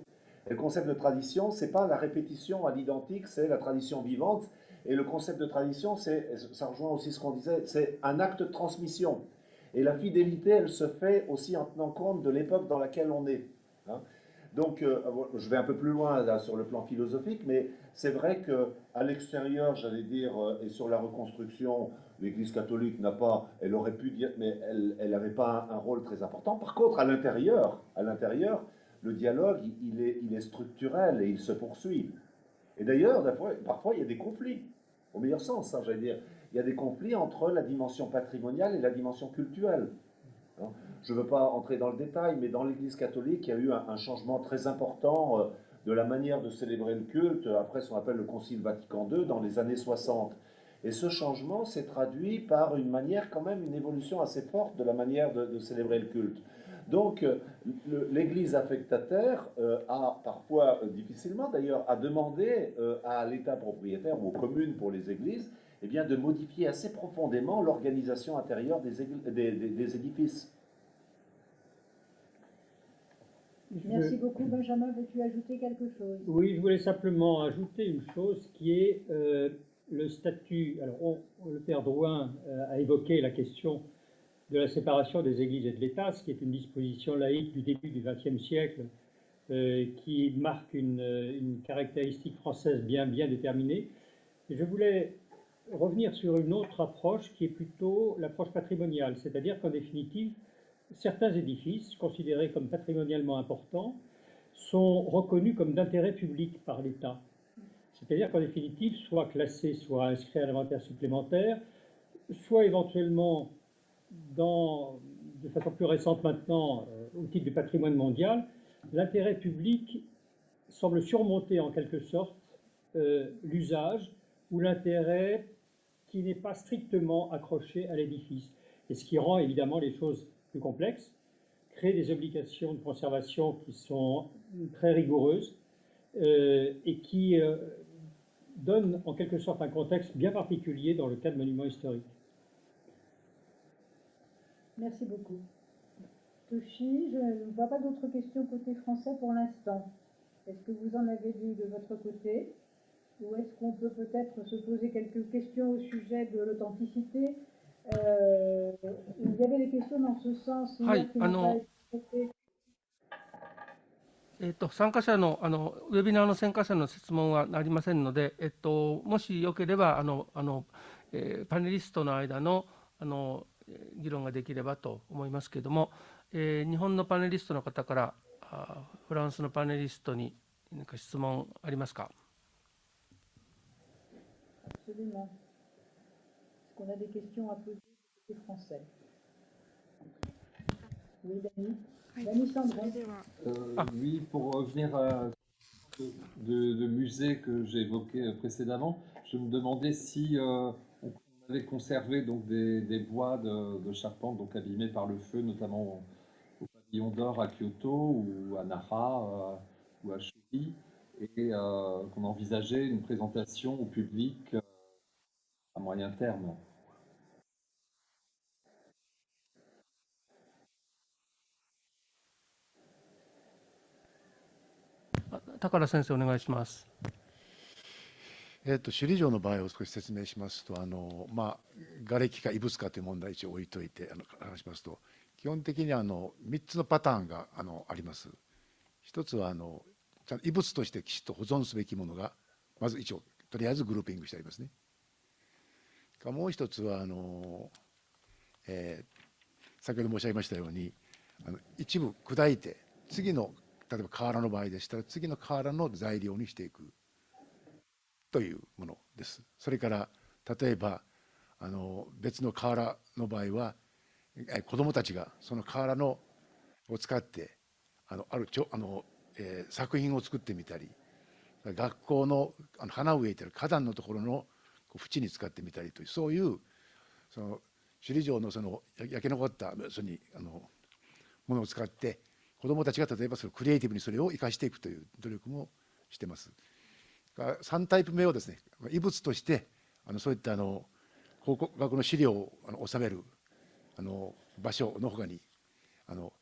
Et le concept de tradition, ce n'est pas la répétition à l'identique, c'est la tradition vivante. Et le concept de tradition, ça rejoint aussi ce qu'on disait, c'est un acte de transmission. Et la fidélité, elle se fait aussi en tenant compte de l'époque dans laquelle on est. Hein. Donc, je vais un peu plus loin là, sur le plan philosophique, mais c'est vrai qu'à l'extérieur, j'allais dire, et sur la reconstruction, l'Église catholique n'a pas, elle aurait pu dire, mais elle n'avait pas un rôle très important. Par contre, à l'intérieur, le dialogue, il est structurel et il se poursuit. Et d'ailleurs, parfois, il y a des conflits, au meilleur sens, hein, j'allais dire. Il y a des conflits entre la dimension patrimoniale et la dimension cultuelle. Hein. Je ne veux pas entrer dans le détail, mais dans l'Église catholique, il y a eu un changement très important de la manière de célébrer le culte, après ce qu'on appelle le Concile Vatican II, dans les années 60. Et ce changement s'est traduit par une évolution assez forte de la manière de célébrer le culte. Donc, l'Église affectataire a parfois, difficilement d'ailleurs, à demander à l'État propriétaire ou aux communes pour les églises, eh bien, de modifier assez profondément l'organisation intérieure des édifices. Merci beaucoup, Benjamin. Veux-tu ajouter quelque chose? Oui, je voulais simplement ajouter une chose qui est le statut. Alors, le père Drouin a évoqué la question de la séparation des églises et de l'État, ce qui est une disposition laïque du début du XXe siècle qui marque une caractéristique française bien déterminée. Et je voulais revenir sur une autre approche qui est plutôt l'approche patrimoniale, c'est-à-dire qu'en définitive, certains édifices considérés comme patrimonialement importants sont reconnus comme d'intérêt public par l'État. C'est-à-dire qu'en définitive, soit classés, soit inscrits à l'inventaire supplémentaire, soit éventuellement, de façon plus récente maintenant, au titre du patrimoine mondial, l'intérêt public semble surmonter en quelque sorte l'usage ou l'intérêt qui n'est pas strictement accroché à l'édifice. Et ce qui rend évidemment les choses plus complexes, crée des obligations de conservation qui sont très rigoureuses et qui donnent en quelque sorte un contexte bien particulier dans le cas de monuments historiques. Merci beaucoup. Touchi, je ne vois pas d'autres questions côté français pour l'instant. Est-ce que vous en avez vu de votre côté? Ou est-ce qu'on peut peut-être se poser quelques questions au sujet de l'authenticité? Il y avait des questions dans ce sens hier qui n'ont pas été traitées. 参加者のウェビナーの参加者の質問はありませんので、もしよければパネリストの間の議論ができればと思いますけれども、日本のパネリストの方からフランスのパネリストに何か質問ありますか。Absolument. Est-ce qu'on a des questions à poser côté français? Oui, Dany. Dany Sandron. Oui, pour revenir à de musée que j'ai évoqué précédemment, je me demandais si on avait conservé donc des bois de charpente donc abîmés par le feu, notamment au pavillon d'or à Kyoto ou à Nara ou à Shobi, et qu'on envisageait une présentation au public à moyen terme. 高田先生お願いします。首里城の場合を少し説明しますと、瓦礫か異物かという問題一応置いといて話しますと、基本的に3つのパターンがあります。一つはちゃんと異物としてきちっと保存すべきものがまず一応とりあえずグルーピングしてありますね。もう一つは先ほど申し上げましたように一部砕いて次の例えば瓦の場合でしたら次の瓦の材料にしていくというものです。それから例えば別の瓦の場合は子どもたちがその瓦を使って作品を作ってみたり、学校の花を植えている花壇のところの縁に使ってみたりという、そういう首里城の焼け残ったものを使って子どもたちが例えばクリエイティブにそれを生かしていくという努力もしています。3タイプ目をですね、遺物としてそういった考古学の資料を収める場所のほかに要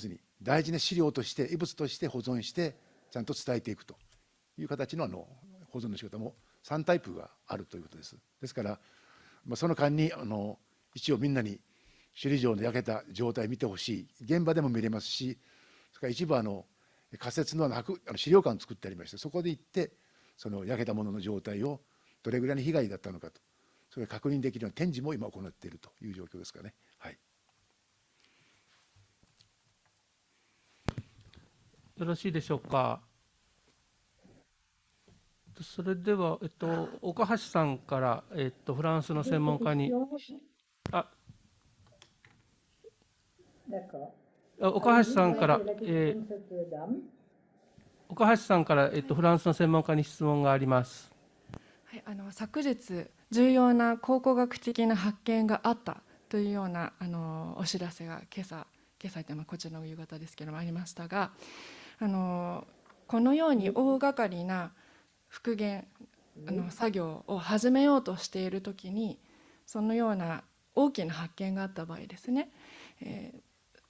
するに大事な資料として遺物として保存してちゃんと伝えていくという形の保存の仕方も3タイプがあるということです。ですから、その間に一応みんなに首里城の焼けた状態を見てほしい、現場でも見れますし、それから一部仮設の資料館を作ってありまして、そこで行ってその焼けたものの状態をどれぐらいの被害だったのかと、それを確認できるような展示も今行っているという状況ですかね。はい、よろしいでしょうか。それでは、岡橋さんから、フランスの専門家に。岡橋さんから、フランスの専門家に質問があります。はい、昨日重要な考古学的な発見があったというようなお知らせが今朝というのはこちらの夕方ですけれどもありましたが、このように大掛かりな復元作業を始めようとしているときにそのような大きな発見があった場合ですね、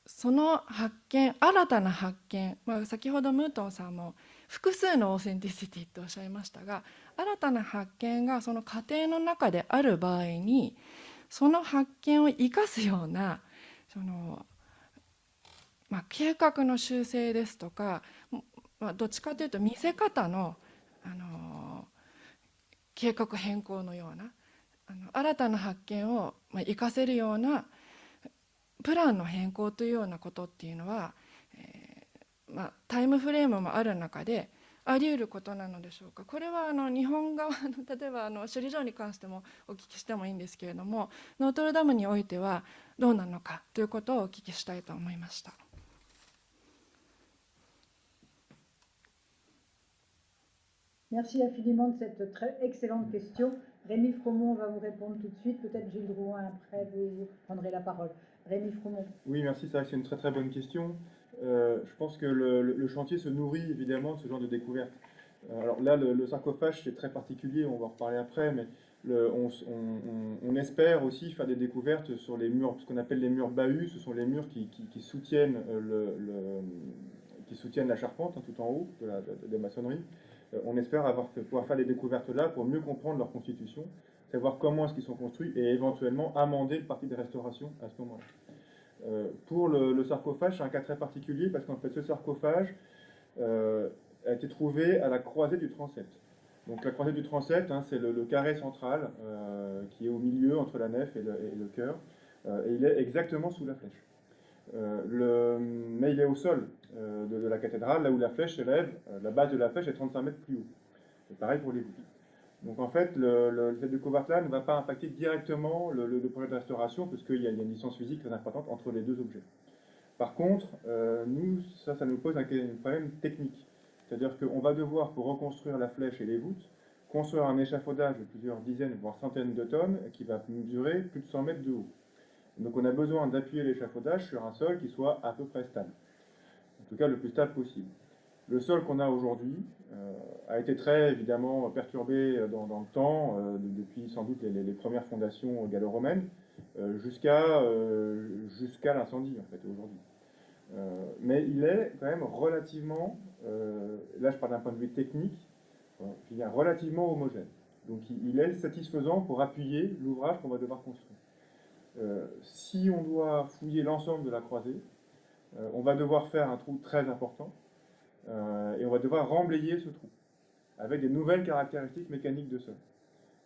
その発見、新たな発見、先ほどムートンさんも複数のオーセンティシティとおっしゃいましたが、新たな発見がその過程の中である場合にその発見を生かすような計画の修正ですとか、どっちかというと見せ方の計画変更のような新たな発見を生かせるようなプランの変更というようなことっていうのは、タイムフレームもある中であり得ることなのでしょうか。これは日本側の例えば首里城に関してもお聞きしてもいいんですけれども、ノートルダムにおいてはどうなのかということをお聞きしたいと思いました。Merci infiniment de cette très excellente question. Rémi Fromont va vous répondre tout de suite. Peut-être Gilles Drouin après, vous prendrez la parole. Rémi Fromont. Oui, merci, c'est vrai que c'est une très très bonne question. Je pense que le chantier se nourrit évidemment de ce genre de découverte. Alors là, le sarcophage, c'est très particulier, on va en reparler après, mais on espère aussi faire des découvertes sur les murs, ce qu'on appelle les murs bahus. Ce sont les murs qui soutiennent, qui soutiennent la charpente, hein, tout en haut de la maçonnerie. On espère pouvoir faire des découvertes là pour mieux comprendre leur constitution, savoir comment est-ce qu'ils sont construits et éventuellement amender le parti de restauration à ce moment-là. Pour le sarcophage, c'est un cas très particulier parce qu'en fait ce sarcophage a été trouvé à la croisée du transept. Donc la croisée du transept, hein, c'est le carré central qui est au milieu entre la nef et le chœur, et il est exactement sous la flèche. Mais il est au sol de la cathédrale, là où la flèche s'élève, la base de la flèche est 35 mètres plus haut. C'est pareil pour les voûtes. Donc en fait, cette découverte-là ne va pas impacter directement le projet de restauration, puisqu'il y a une distance physique très importante entre les deux objets. Par contre, nous, ça nous pose un problème technique. C'est-à-dire qu'on va devoir, pour reconstruire la flèche et les voûtes, construire un échafaudage de plusieurs dizaines, voire centaines de tonnes, qui va mesurer plus de 100 mètres de haut. Donc on a besoin d'appuyer l'échafaudage sur un sol qui soit à peu près stable. En tout cas, le plus stable possible. Le sol qu'on a aujourd'hui a été très évidemment perturbé dans le temps, depuis sans doute les premières fondations gallo-romaines, jusqu'à l'incendie en fait aujourd'hui. Mais il est quand même relativement, là je parle d'un point de vue technique, relativement homogène. Donc il est satisfaisant pour appuyer l'ouvrage qu'on va devoir construire. Si on doit fouiller l'ensemble de la croisée, on va devoir faire un trou très important et on va devoir remblayer ce trou avec des nouvelles caractéristiques mécaniques de sol.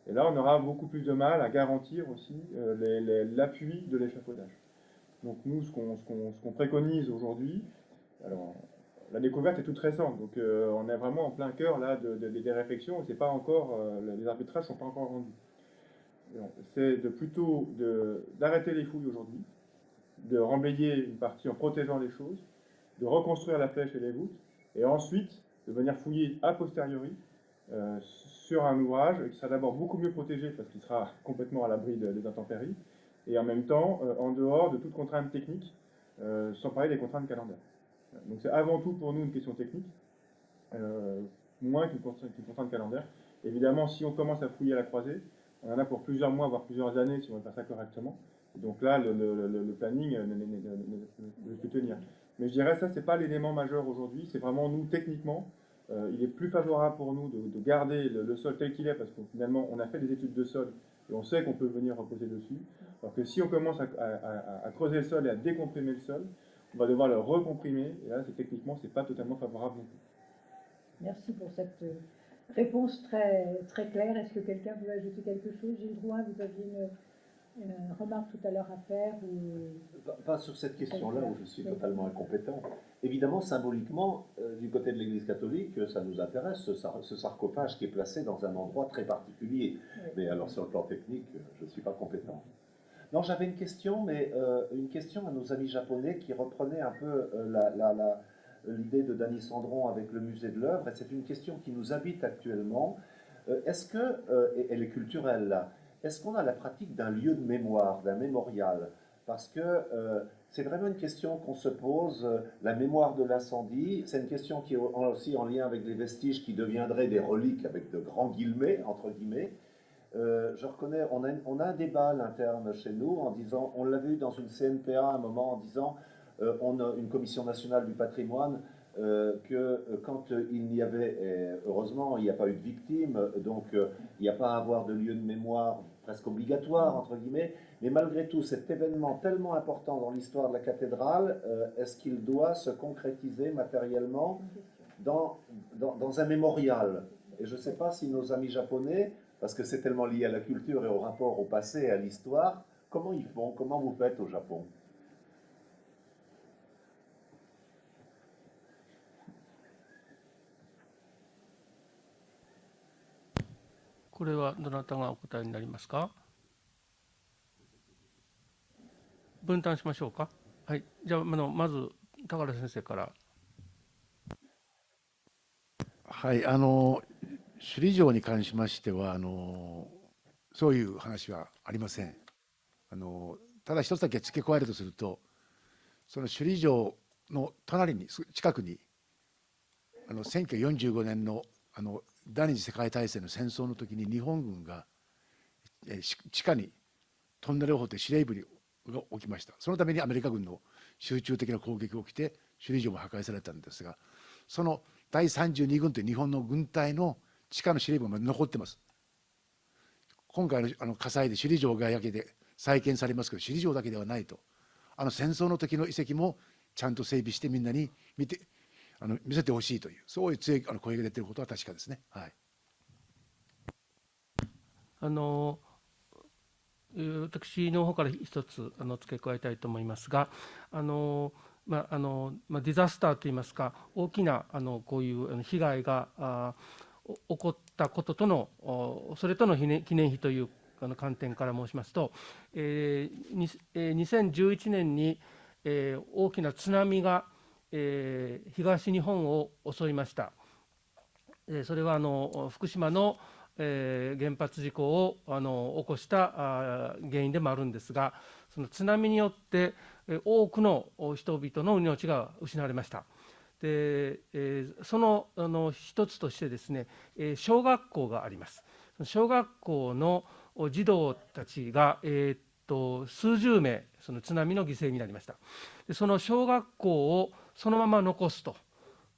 Et là, on aura beaucoup plus de mal à garantir aussi l'appui de l'échafaudage. Donc nous, ce qu'on préconise aujourd'hui, alors la découverte est toute récente, donc on est vraiment en plein cœur là des réflexions et c'est pas encore, les arbitrages ne sont pas encore rendus. C'est plutôt d'arrêter les fouilles aujourd'hui, de remblayer une partie en protégeant les choses, de reconstruire la flèche et les voûtes, et ensuite de venir fouiller a posteriori sur un ouvrage qui sera d'abord beaucoup mieux protégé parce qu'il sera complètement à l'abri des intempéries, et en même temps en dehors de toute contrainte technique, sans parler des contraintes calendaires. Donc c'est avant tout pour nous une question technique, moins qu'une contrainte calendaire. Évidemment, si on commence à fouiller à la croisée, on en a pour plusieurs mois, voire plusieurs années si on veut faire ça correctement. Et donc là, le planning ne peut tenir. Mais je dirais ça, c'est pas l'élément majeur aujourd'hui. C'est vraiment nous, techniquement, il est plus favorable pour nous de garder le sol tel qu'il est, parce que finalement, on a fait des études de sol et on sait qu'on peut venir reposer dessus. Alors que si on commence à creuser le sol et à décomprimer le sol, on va devoir le recomprimer. Et là, techniquement, c'est pas totalement favorable non plus. Merci pour cette réponse très, très claire. Est-ce que quelqu'un veut ajouter quelque chose? Gilles Drouin, vous aviez une remarque tout à l'heure à faire ou... Pas sur cette question-là où je suis totalement incompétent. Évidemment, symboliquement, du côté de l'Église catholique, ça nous intéresse, ce sarcophage qui est placé dans un endroit très particulier. Oui. Mais alors sur le plan technique, je ne suis pas compétent. Non, j'avais une question, mais une question à nos amis japonais qui reprenait un peu l'idée de Dany Sandron avec le musée de l'œuvre, et c'est une question qui nous habite actuellement. Est-ce que, et elle est culturelle là, est-ce qu'on a la pratique d'un lieu de mémoire, d'un mémorial? Parce que c'est vraiment une question qu'on se pose, la mémoire de l'incendie, c'est une question qui est aussi en lien avec les vestiges qui deviendraient des reliques avec de grands guillemets, entre guillemets. Je reconnais, on a un débat à l'interne chez nous en disant, on l'avait eu dans une CNPA à un moment en disant, on a une commission nationale du patrimoine, que quand il n'y avait, heureusement, il n'y a pas eu de victimes, donc il n'y a pas à avoir de lieu de mémoire presque obligatoire, entre guillemets, mais malgré tout, cet événement tellement important dans l'histoire de la cathédrale, est-ce qu'il doit se concrétiser matériellement dans un mémorial? Et je ne sais pas si nos amis japonais, parce que c'est tellement lié à la culture et au rapport au passé et à l'histoire, comment ils font? Comment vous faites au Japon? これはどなたがお答えになりますか。分担しましょうか。はい、じゃあ、まず高原先生から。はい、首里城に関しましてはそういう話はありません。ただ一つだけ付け加えるとすると、その首里城の隣に近くに1945年の第二次世界大戦の戦争の時に日本軍が地下にトンネルを掘って司令部が起きました。そのためにアメリカ軍の集中的な攻撃が起きて首里城も破壊されたんですが、その第32軍という日本の軍隊の地下の司令部が残ってます。今回の火災で首里城が焼けて再建されますけど、首里城だけではないと、戦争の時の遺跡もちゃんと整備してみんなに見せてほしいという、そういう強い声が出ていることは確かですね。はい、私の方から一つ付け加えたいと思いますが、ディザスターといいますか、大きなこういう被害が起こったこととの、それとの記念碑という観点から申しますと、2011年に大きな津波が東日本を襲いました。それは福島の原発事故を起こした原因でもあるんですが、その津波によって多くの人々の命が失われました。でその一つとしてですね、小学校があります。小学校の児童たちが、数十名その津波の犠牲になりました。でその小学校をそのまま残すと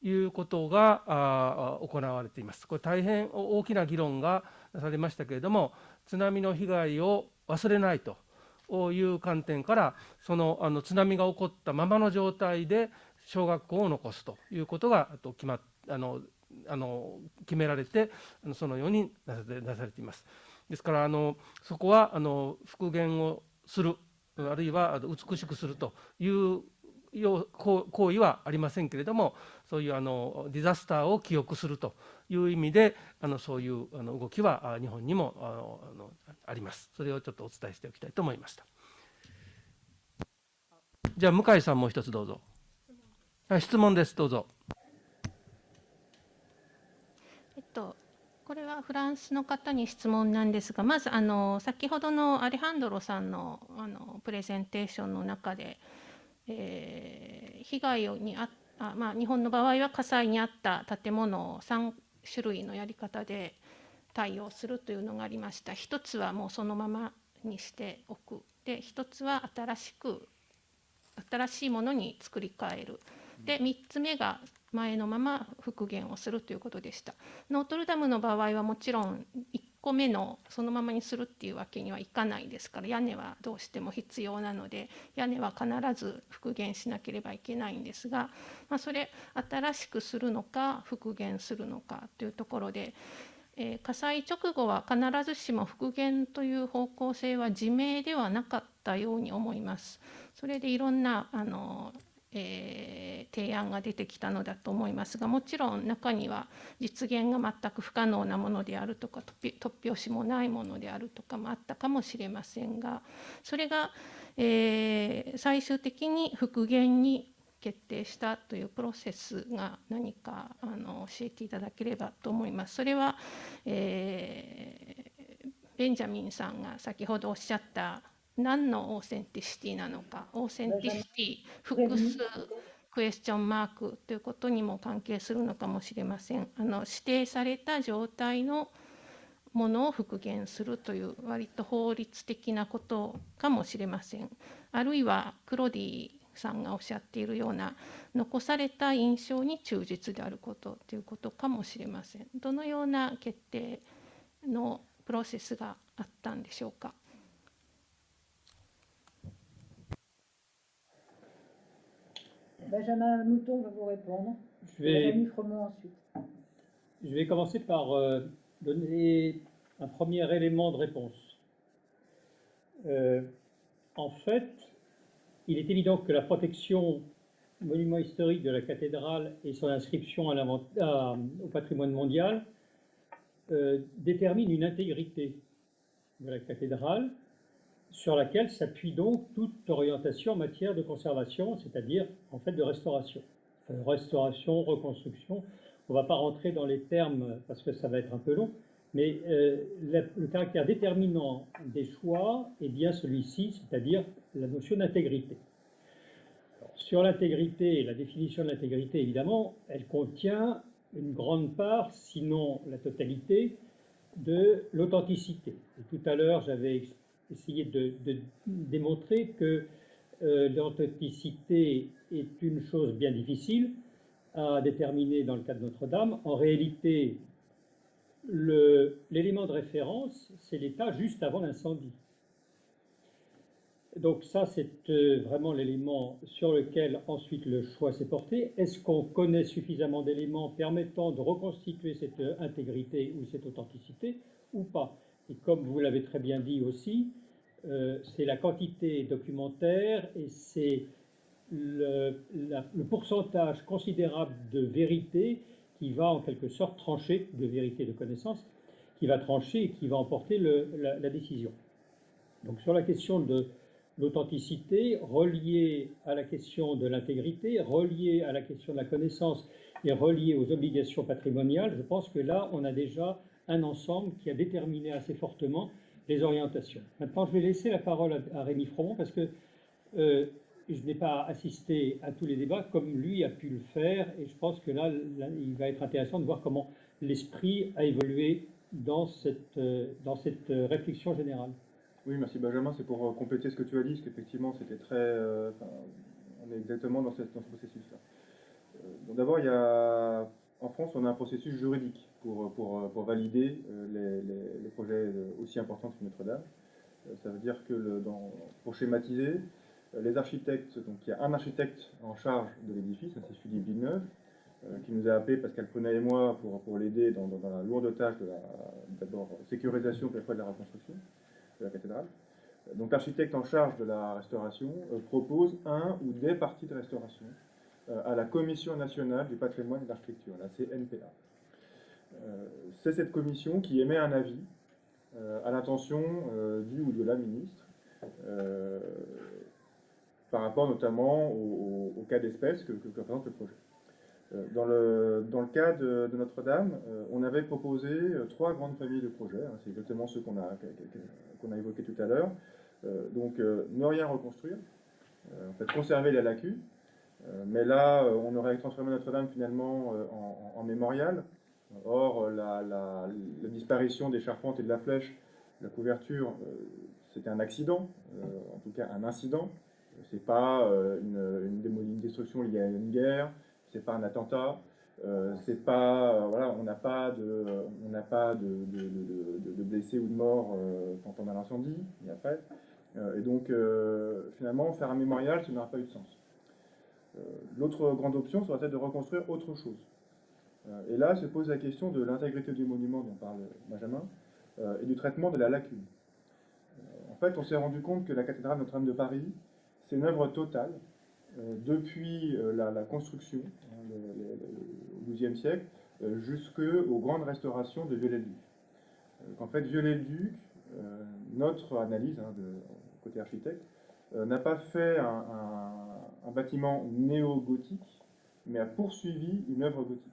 いうことが行われています。これ大変大きな議論がなされましたけれども、津波の被害を忘れないという観点から、その津波が起こったままの状態で小学校を残すということが決められて、そのようになされています。ですからそこは復元をする、あるいは美しくするという行為はありませんけれども、そういうディザスターを記憶するという意味でそういう動きは日本にもあります。それをちょっとお伝えしておきたいと思いました。じゃあ向井さんもう一つどうぞ。質問です、どうぞ。これはフランスの方に質問なんですが、まず先ほどのアレハンドロさんのプレゼンテーションの中で、被害に遭った、日本の場合は火災に遭った建物を3種類のやり方で対応するというのがありました。一つはもうそのままにしておく。で、一つは新しいものに作り変える。で、3つ目が前のまま復元をするということでした。ノートルダムの場合はもちろん1個目のそのままにするっていうわけにはいかないですから、屋根はどうしても必要なので、屋根は必ず復元しなければいけないんですが、それ新しくするのか復元するのかというところで、火災直後は必ずしも復元という方向性は自明ではなかったように思います。それでいろんな提案が出てきたのだと思いますが、もちろん中には実現が全く不可能なものであるとか、突拍子もないものであるとかもあったかもしれませんが、それが、最終的に復元に決定したというプロセスが何か教えていただければと思います。それは、ベンジャミンさんが先ほどおっしゃった何のオーセンティシティなのか、オーセンティシティ複数クエスチョンマークということにも関係するのかもしれません。指定された状態のものを復元するという割と法律的なことかもしれません。あるいはクロディさんがおっしゃっているような残された印象に忠実であることということかもしれません。どのような決定のプロセスがあったんでしょうか。Benjamin Mouton va vous répondre. Rémi Fromont ensuite. Je vais commencer par donner un premier élément de réponse. En fait, il est évident que la protection monument historique de la cathédrale et son inscription au patrimoine mondial détermine une intégrité de la cathédrale sur laquelle s'appuie donc toute orientation en matière de conservation, c'est-à-dire en fait de restauration. Restauration, reconstruction, on ne va pas rentrer dans les termes parce que ça va être un peu long, mais le caractère déterminant des choix est bien celui-ci, c'est-à-dire la notion d'intégrité. Sur l'intégrité et la définition de l'intégrité, évidemment, elle contient une grande part, sinon la totalité, de l'authenticité. Tout à l'heure, j'avais essayé de démontrer que l'authenticité est une chose bien difficile à déterminer dans le cas de Notre-Dame. En réalité, l'élément de référence, c'est l'état juste avant l'incendie. Donc ça, c'est vraiment l'élément sur lequel ensuite le choix s'est porté. Est-ce qu'on connaît suffisamment d'éléments permettant de reconstituer cette intégrité ou cette authenticité ou pas? Et comme vous l'avez très bien dit aussi, c'est la quantité documentaire et c'est le pourcentage considérable de vérité qui va en quelque sorte trancher, de vérité de connaissance, qui va trancher et qui va emporter la décision. Donc sur la question de l'authenticité, reliée à la question de l'intégrité, reliée à la question de la connaissance et reliée aux obligations patrimoniales, je pense que là, on a déjà un ensemble qui a déterminé assez fortement les orientations. Maintenant, je vais laisser la parole à Rémi Fromont parce que je n'ai pas assisté à tous les débats comme lui a pu le faire et je pense que là il va être intéressant de voir comment l'esprit a évolué dans cette réflexion générale. Oui, merci Benjamin, c'est pour compléter ce que tu as dit, parce qu'effectivement c'était très... on est exactement dans ce processus-là. Bon, d'abord, en France, on a un processus juridique pour valider les projets aussi importants que Notre-Dame. Ça veut dire que, pour schématiser, les architectes, donc il y a un architecte en charge de l'édifice, c'est Philippe Villeneuve, qui nous a appelé, Pascal Prenat et moi, pour l'aider dans la lourde tâche de d'abord sécurisation puis après de la reconstruction de la cathédrale. Donc l'architecte en charge de la restauration propose un ou des parties de restauration à la Commission nationale du patrimoine et de l'architecture, la CNPA. C'est cette commission qui émet un avis à l'intention du ou de la ministre par rapport notamment au cas d'espèce que représente le projet. Dans le cas de Notre-Dame, on avait proposé 3 grandes familles de projets, hein, c'est exactement ceux qu'on a évoqués tout à l'heure. Donc ne rien reconstruire, en fait conserver les lacunes, mais là on aurait transformé Notre-Dame finalement en mémorial. Or la disparition des charpentes et de la flèche, la couverture, c'était un accident, en tout cas un incident. C'est pas une destruction liée à une guerre, c'est pas un attentat, c'est pas voilà, on n'a pas de blessés ou de morts quand on a l'incendie et après. Et donc finalement faire un mémorial, ça n'aura pas eu de sens. L'autre grande option serait peut-être de reconstruire autre chose. Et là se pose la question de l'intégrité du monument dont parle Benjamin et du traitement de la lacune. En fait, on s'est rendu compte que la cathédrale Notre-Dame de Paris, c'est une œuvre totale depuis la construction au XIIe siècle jusqu'aux grandes restaurations de Viollet-le-Duc. En fait, Viollet-le-Duc, notre analyse côté architecte, n'a pas fait un bâtiment néo-gothique, mais a poursuivi une œuvre gothique.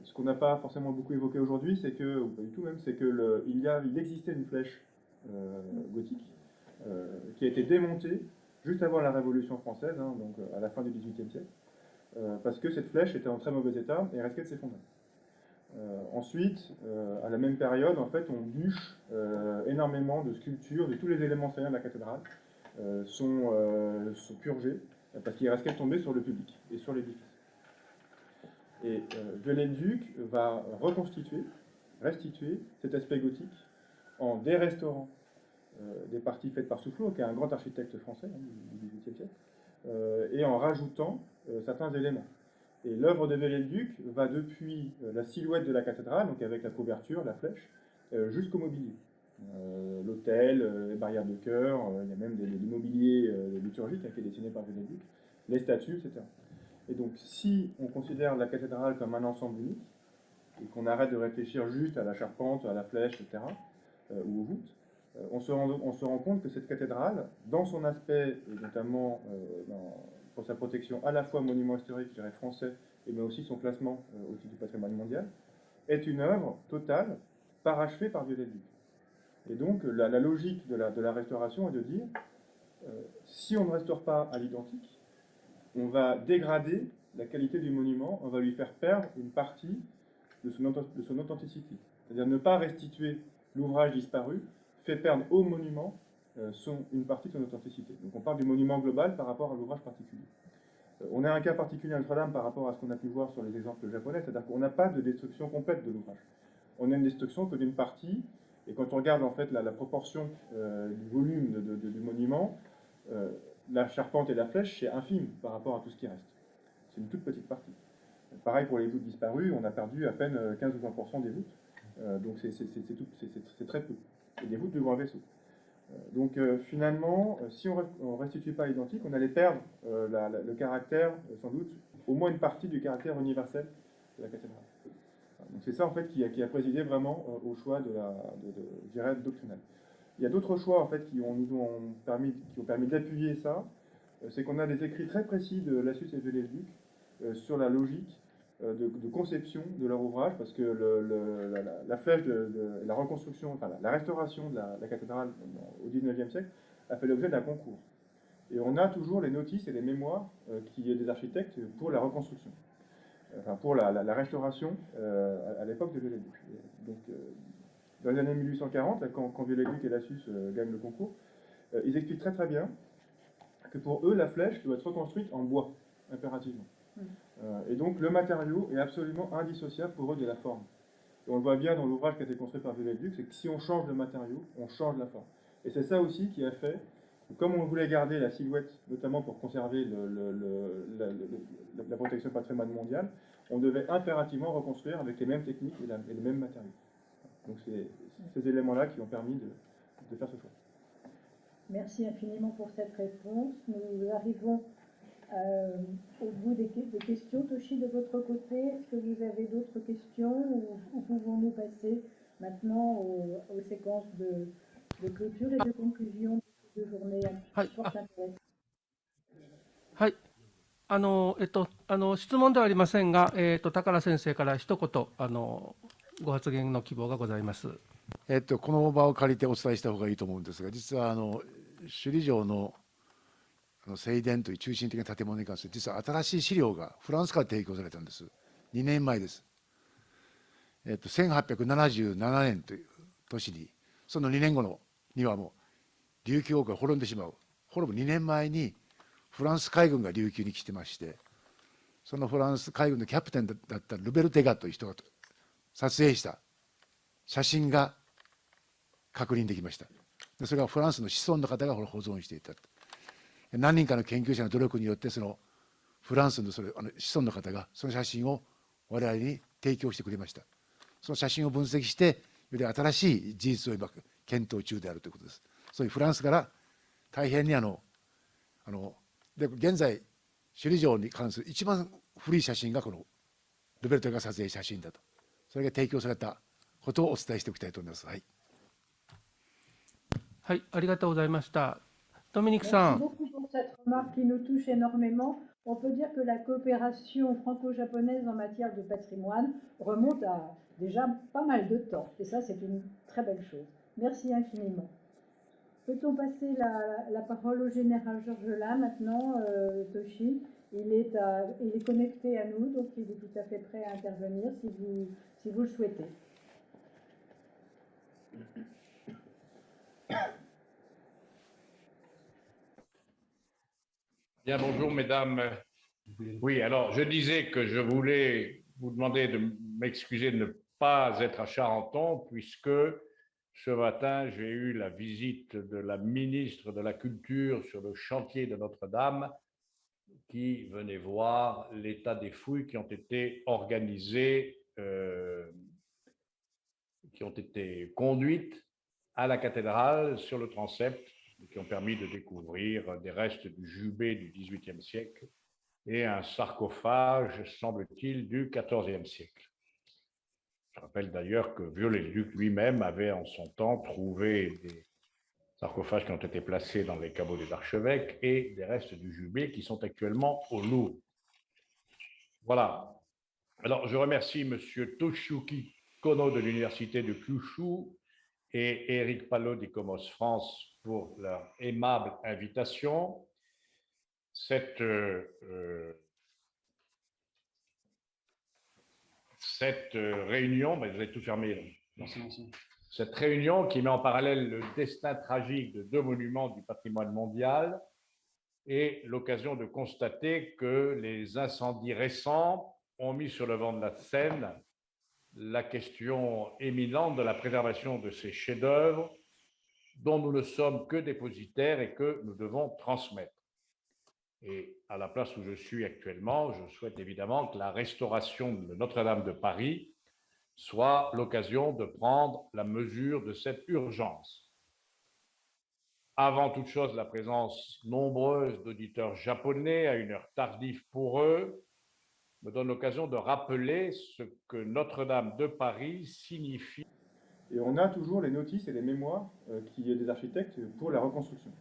Ce qu'on n'a pas forcément beaucoup évoqué aujourd'hui, c'est que, ou pas du tout même, c'est qu'il existait une flèche gothique qui a été démontée juste avant la Révolution française, hein, donc à la fin du XVIIIe siècle, parce que cette flèche était en très mauvais état et risquait de s'effondrer. Ensuite, à la même période, en fait, on bûche énormément de sculptures, de tous les éléments saillants de la cathédrale sont purgés parce qu'ils risquaient de tomber sur le public et sur l'édifice. Et Viollet-le-Duc va restituer cet aspect gothique en dérestaurant des parties faites par Soufflot, qui est un grand architecte français du XVIIIe siècle, et en rajoutant certains éléments. Et l'œuvre de Viollet-le-Duc va depuis la silhouette de la cathédrale, donc avec la couverture, la flèche, jusqu'au mobilier. L'autel, les barrières de chœur, il y a même des mobiliers liturgiques qui est dessiné par Viollet-le-Duc, les statues, etc. Et donc si on considère la cathédrale comme un ensemble unique, et qu'on arrête de réfléchir juste à la charpente, à la flèche, etc., ou aux voûtes, on se rend compte que cette cathédrale, dans son aspect, et notamment pour sa protection à la fois monument historique, je dirais français, mais aussi son classement au titre du patrimoine mondial, est une œuvre totale, parachevée par Viollet-le-Duc. Et donc la logique de la restauration est de dire, si on ne restaure pas à l'identique, on va dégrader la qualité du monument, on va lui faire perdre une partie de son authenticité. C'est-à-dire ne pas restituer l'ouvrage disparu, fait perdre au monument une partie de son authenticité. Donc on parle du monument global par rapport à l'ouvrage particulier. On a un cas particulier à Notre-Dame par rapport à ce qu'on a pu voir sur les exemples japonais, c'est-à-dire qu'on n'a pas de destruction complète de l'ouvrage. On a une destruction que d'une partie, et quand on regarde en fait la proportion du volume du monument, la charpente et la flèche, c'est infime par rapport à tout ce qui reste. C'est une toute petite partie. Pareil pour les voûtes disparues, on a perdu à peine 15 ou 20% des voûtes. Donc c'est très peu. Et des voûtes de grands vaisseaux. Donc finalement, si on ne restitue pas l'identique, on allait perdre le caractère, sans doute, au moins une partie du caractère universel de la cathédrale. Donc c'est ça en fait qui a présidé vraiment au choix je dirais, doctrinal. Il y a d'autres choix en fait qui ont permis d'appuyer ça. C'est qu'on a des écrits très précis de Lassus et Viollet-le-Duc sur la logique de conception de leur ouvrage, parce que la flèche la reconstruction, enfin la restauration de la cathédrale au XIXe siècle a fait l'objet d'un concours. Et on a toujours les notices et les mémoires des architectes pour la reconstruction, enfin pour la restauration à l'époque de Viollet-le-Duc. Donc dans les années 1840, là, quand Viollet-le-Duc et Lassus gagnent le concours, ils expliquent très très bien que pour eux, la flèche doit être reconstruite en bois, impérativement. Et donc le matériau est absolument indissociable pour eux de la forme. Et on le voit bien dans l'ouvrage qui a été construit par Viollet-le-Duc, c'est que si on change le matériau, on change la forme. Et c'est ça aussi qui a fait, comme on voulait garder la silhouette, notamment pour conserver la protection patrimoine mondial, on devait impérativement reconstruire avec les mêmes techniques et les mêmes matériaux. Donc c'est ces éléments-là qui ont permis de faire ce choix. Merci infiniment pour cette réponse. Nous arrivons au bout des questions. Toshi, de votre côté, est-ce que vous avez d'autres questions ou pouvons-nous passer maintenant aux séquences de clôture et de conclusion de journée fort intéressante? はい。質問ではありませんが、高良先生から一言ご発言の希望がございます。この場を借りてお伝えした方がいいと思うんですが、実は首里城の正殿という中心的な建物に関して、実は新しい資料がフランスから提供されたんです。2年前です。1877年という年に、その2年後にはもう琉球王国が滅んでしまう。滅ぶ2年前にフランス海軍が琉球に来てまして、そのフランス海軍のキャプテンだったルベル・テガという人が撮影した写真が確認できました。それがフランスの子孫の方が保存していた。何人かの研究者の努力によって、そのフランスの子孫の方がその写真を我々に提供してくれました。その写真を分析して、より新しい事実を今検討中であるということです。そういうフランスから大変にで現在首里城に関する一番古い写真がこのルベルトが撮影した写真だと、それが提供されたことをお伝えしておきたいと思います。はい。はい、ありがとうございました。ドミニクさん。Merci beaucoup pour cette remarque qui nous touche énormément. On peut dire que la coopération franco-japonaise en matière de patrimoine remonte à déjà pas mal de temps. Et ça, c'est une très belle chose. Merci infiniment. Peut-on passer la parole au général Georges Lin maintenant, Toshi? Il est connecté à nous, donc il est tout à fait prêt à intervenir si vous le souhaitez. Bien, bonjour mesdames. Oui, alors je disais que je voulais vous demander de m'excuser de ne pas être à Charenton, puisque ce matin j'ai eu la visite de la ministre de la Culture sur le chantier de Notre-Dame, qui venait voir l'état des fouilles qui ont été organisées, qui ont été conduites à la cathédrale sur le transept, qui ont permis de découvrir des restes du jubé du XVIIIe siècle et un sarcophage, semble-t-il, du XIVe siècle. Je rappelle d'ailleurs que Viollet-le-Duc lui-même avait en son temps trouvé des sarcophages qui ont été placés dans les caveaux des archevêques et des restes du Jubé qui sont actuellement au Louvre. Voilà. Alors, je remercie M. Toshiyuki Kono de l'Université de Kyushu et Éric Palot d'ICOMOS France pour leur aimable invitation. Cette réunion, vous avez tout fermé. Cette réunion qui met en parallèle le destin tragique de 2 monuments du patrimoine mondial est l'occasion de constater que les incendies récents ont mis sur le devant de la scène la question éminente de la préservation de ces chefs-d'œuvre dont nous ne sommes que dépositaires et que nous devons transmettre. Et à la place où je suis actuellement, je souhaite évidemment que la restauration de Notre-Dame de Paris soit l'occasion de prendre la mesure de cette urgence. Avant toute chose, la présence nombreuse d'auditeurs japonais à une heure tardive pour eux me donne l'occasion de rappeler ce que Notre-Dame de Paris signifie. Et on a toujours les notices et les mémoires des architectes pour la reconstruction.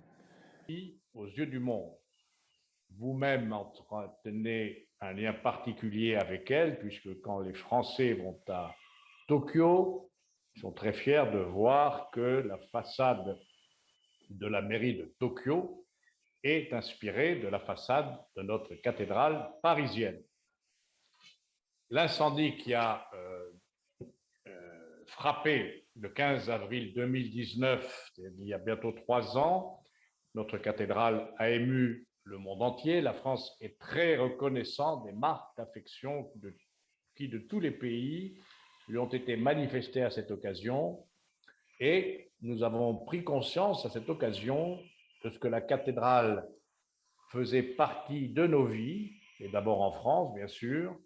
Aux yeux du monde. Vous-même entretenez un lien particulier avec elle, puisque quand les Français vont à Tokyo, ils sont très fiers de voir que la façade de la mairie de Tokyo est inspirée de la façade de notre cathédrale parisienne. L'incendie qui a frappé le 15 avril 2019, il y a bientôt 3 ans, notre cathédrale a ému le monde entier. La France est très reconnaissante des marques d'affection qui, de tous les pays, lui ont été manifestées à cette occasion. Et nous avons pris conscience à cette occasion de ce que la cathédrale faisait partie de nos vies, et d'abord en France, bien sûr,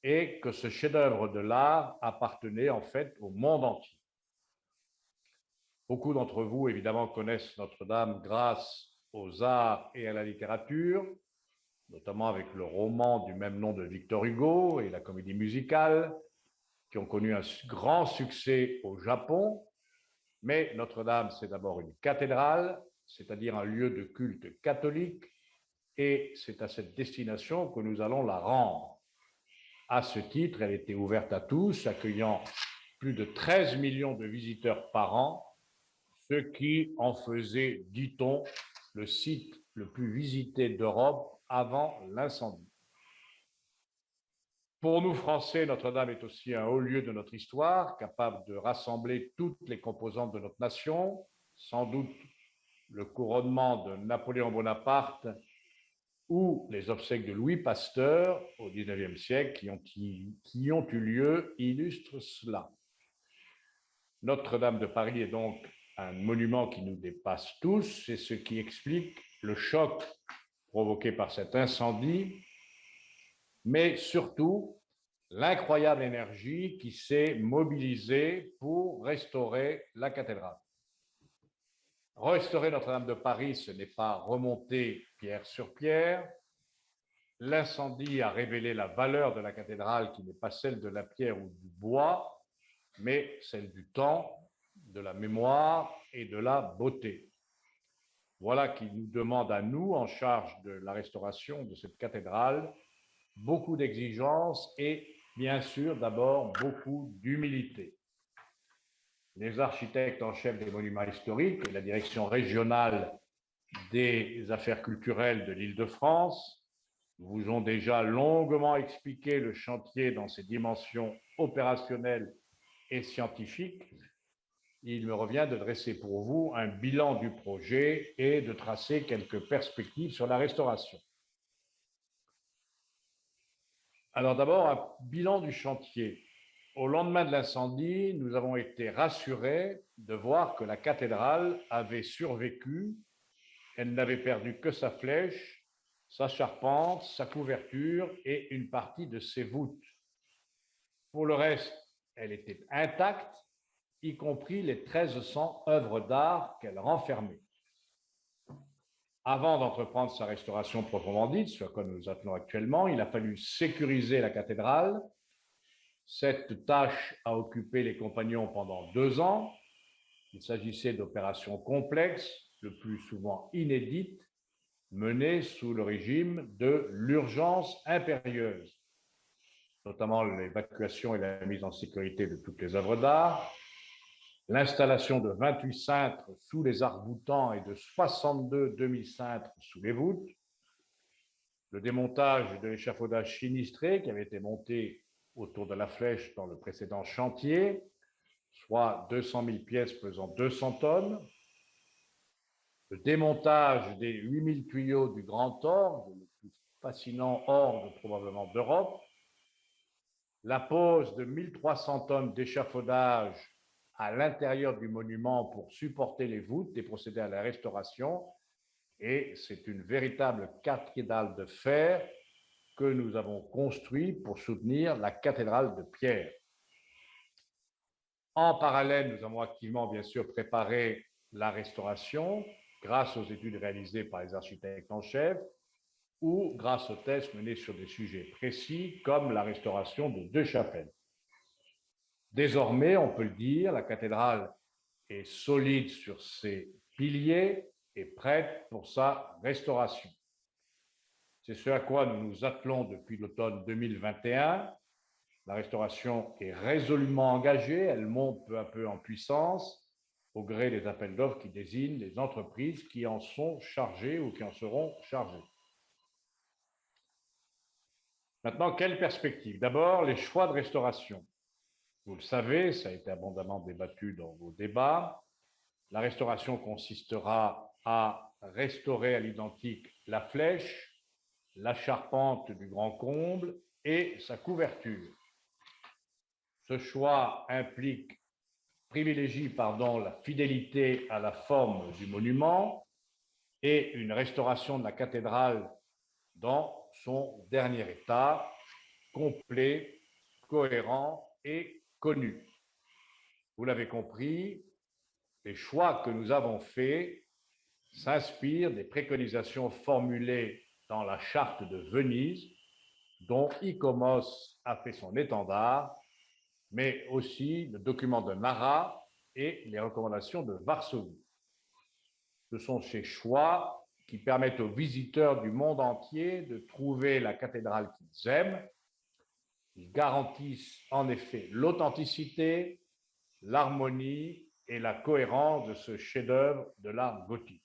et que ce chef-d'œuvre de l'art appartenait en fait au monde entier. Beaucoup d'entre vous, évidemment, connaissent Notre-Dame grâce aux arts et à la littérature, notamment avec le roman du même nom de Victor Hugo et la comédie musicale, qui ont connu un grand succès au Japon. Mais Notre-Dame, c'est d'abord une cathédrale, c'est-à-dire un lieu de culte catholique, et c'est à cette destination que nous allons la rendre. À ce titre, elle était ouverte à tous, accueillant plus de 13 millions de visiteurs par an, ce qui en faisait, dit-on, le site le plus visité d'Europe avant l'incendie. Pour nous, Français, Notre-Dame est aussi un haut lieu de notre histoire, capable de rassembler toutes les composantes de notre nation. Sans doute le couronnement de Napoléon Bonaparte ou les obsèques de Louis Pasteur au XIXe siècle qui ont eu lieu illustrent cela. Notre-Dame de Paris est donc un monument qui nous dépasse tous, c'est ce qui explique le choc provoqué par cet incendie, mais surtout l'incroyable énergie qui s'est mobilisée pour restaurer la cathédrale. Restaurer Notre-Dame de Paris, ce n'est pas remonter pierre sur pierre. L'incendie a révélé la valeur de la cathédrale qui n'est pas celle de la pierre ou du bois, mais celle du temps, de la mémoire et de la beauté. Voilà qui nous demande à nous, en charge de la restauration de cette cathédrale, beaucoup d'exigences et bien sûr d'abord beaucoup d'humilité. Les architectes en chef des monuments historiques et la direction régionale des affaires culturelles de l'Île-de-France vous ont déjà longuement expliqué le chantier dans ses dimensions opérationnelles et scientifiques. Il me revient de dresser pour vous un bilan du projet et de tracer quelques perspectives sur la restauration. Alors d'abord, un bilan du chantier. Au lendemain de l'incendie, nous avons été rassurés de voir que la cathédrale avait survécu. Elle n'avait perdu que sa flèche, sa charpente, sa couverture et une partie de ses voûtes. Pour le reste, elle était intacte, y compris les 1300 œuvres d'art qu'elle renfermait. Avant d'entreprendre sa restauration proprement dite, ce à quoi nous nous attelons actuellement, il a fallu sécuriser la cathédrale. Cette tâche a occupé les compagnons pendant 2 ans. Il s'agissait d'opérations complexes, le plus souvent inédites, menées sous le régime de l'urgence impérieuse, notamment l'évacuation et la mise en sécurité de toutes les œuvres d'art, l'installation de 28 cintres sous les arcs-boutants et de 62 demi-cintres sous les voûtes, le démontage de l'échafaudage sinistré qui avait été monté autour de la flèche dans le précédent chantier, soit 200 000 pièces pesant 200 tonnes, le démontage des 8000 tuyaux du Grand Orgue, le plus fascinant orgue probablement d'Europe, la pose de 1300 tonnes d'échafaudage à l'intérieur du monument pour supporter les voûtes et procéder à la restauration. Et c'est une véritable cathédrale de fer que nous avons construite pour soutenir la cathédrale de pierre. En parallèle, nous avons activement, bien sûr, préparé la restauration grâce aux études réalisées par les architectes en chef ou grâce aux tests menés sur des sujets précis comme la restauration de 2 chapelles. Désormais, on peut le dire, la cathédrale est solide sur ses piliers et prête pour sa restauration. C'est ce à quoi nous nous attelons depuis l'automne 2021. La restauration est résolument engagée, elle monte peu à peu en puissance au gré des appels d'offres qui désignent les entreprises qui en sont chargées ou qui en seront chargées. Maintenant, quelle perspective? D'abord, les choix de restauration. Vous le savez, ça a été abondamment débattu dans vos débats. La restauration consistera à restaurer à l'identique la flèche, la charpente du grand comble et sa couverture. Ce choix privilégie la fidélité à la forme du monument et une restauration de la cathédrale dans son dernier état, complet, cohérent et connu. Vous l'avez compris, les choix que nous avons faits s'inspirent des préconisations formulées dans la charte de Venise, dont ICOMOS a fait son étendard, mais aussi le document de Nara et les recommandations de Varsovie. Ce sont ces choix qui permettent aux visiteurs du monde entier de trouver la cathédrale qu'ils aiment. Ils garantissent en effet l'authenticité, l'harmonie et la cohérence de ce chef-d'œuvre de l'art gothique.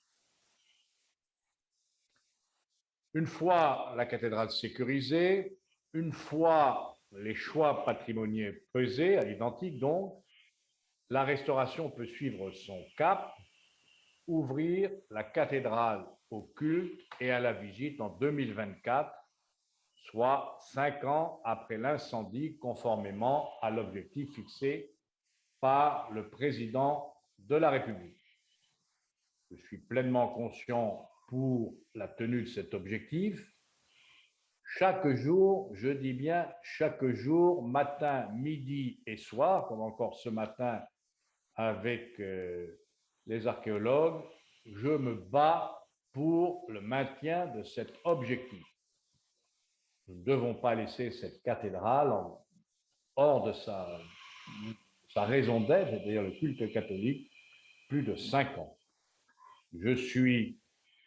Une fois la cathédrale sécurisée, une fois les choix patrimoniaux pesés, à l'identique donc, la restauration peut suivre son cap, ouvrir la cathédrale au culte et à la visite en 2024, soit 5 ans après l'incendie, conformément à l'objectif fixé par le président de la République. Je suis pleinement conscient pour la tenue de cet objectif. Chaque jour, je dis bien chaque jour, matin, midi et soir, comme encore ce matin avec les archéologues, je me bats pour le maintien de cet objectif. Nous ne devons pas laisser cette cathédrale hors de sa raison d'être, c'est-à-dire le culte catholique, plus de 5 ans. Je suis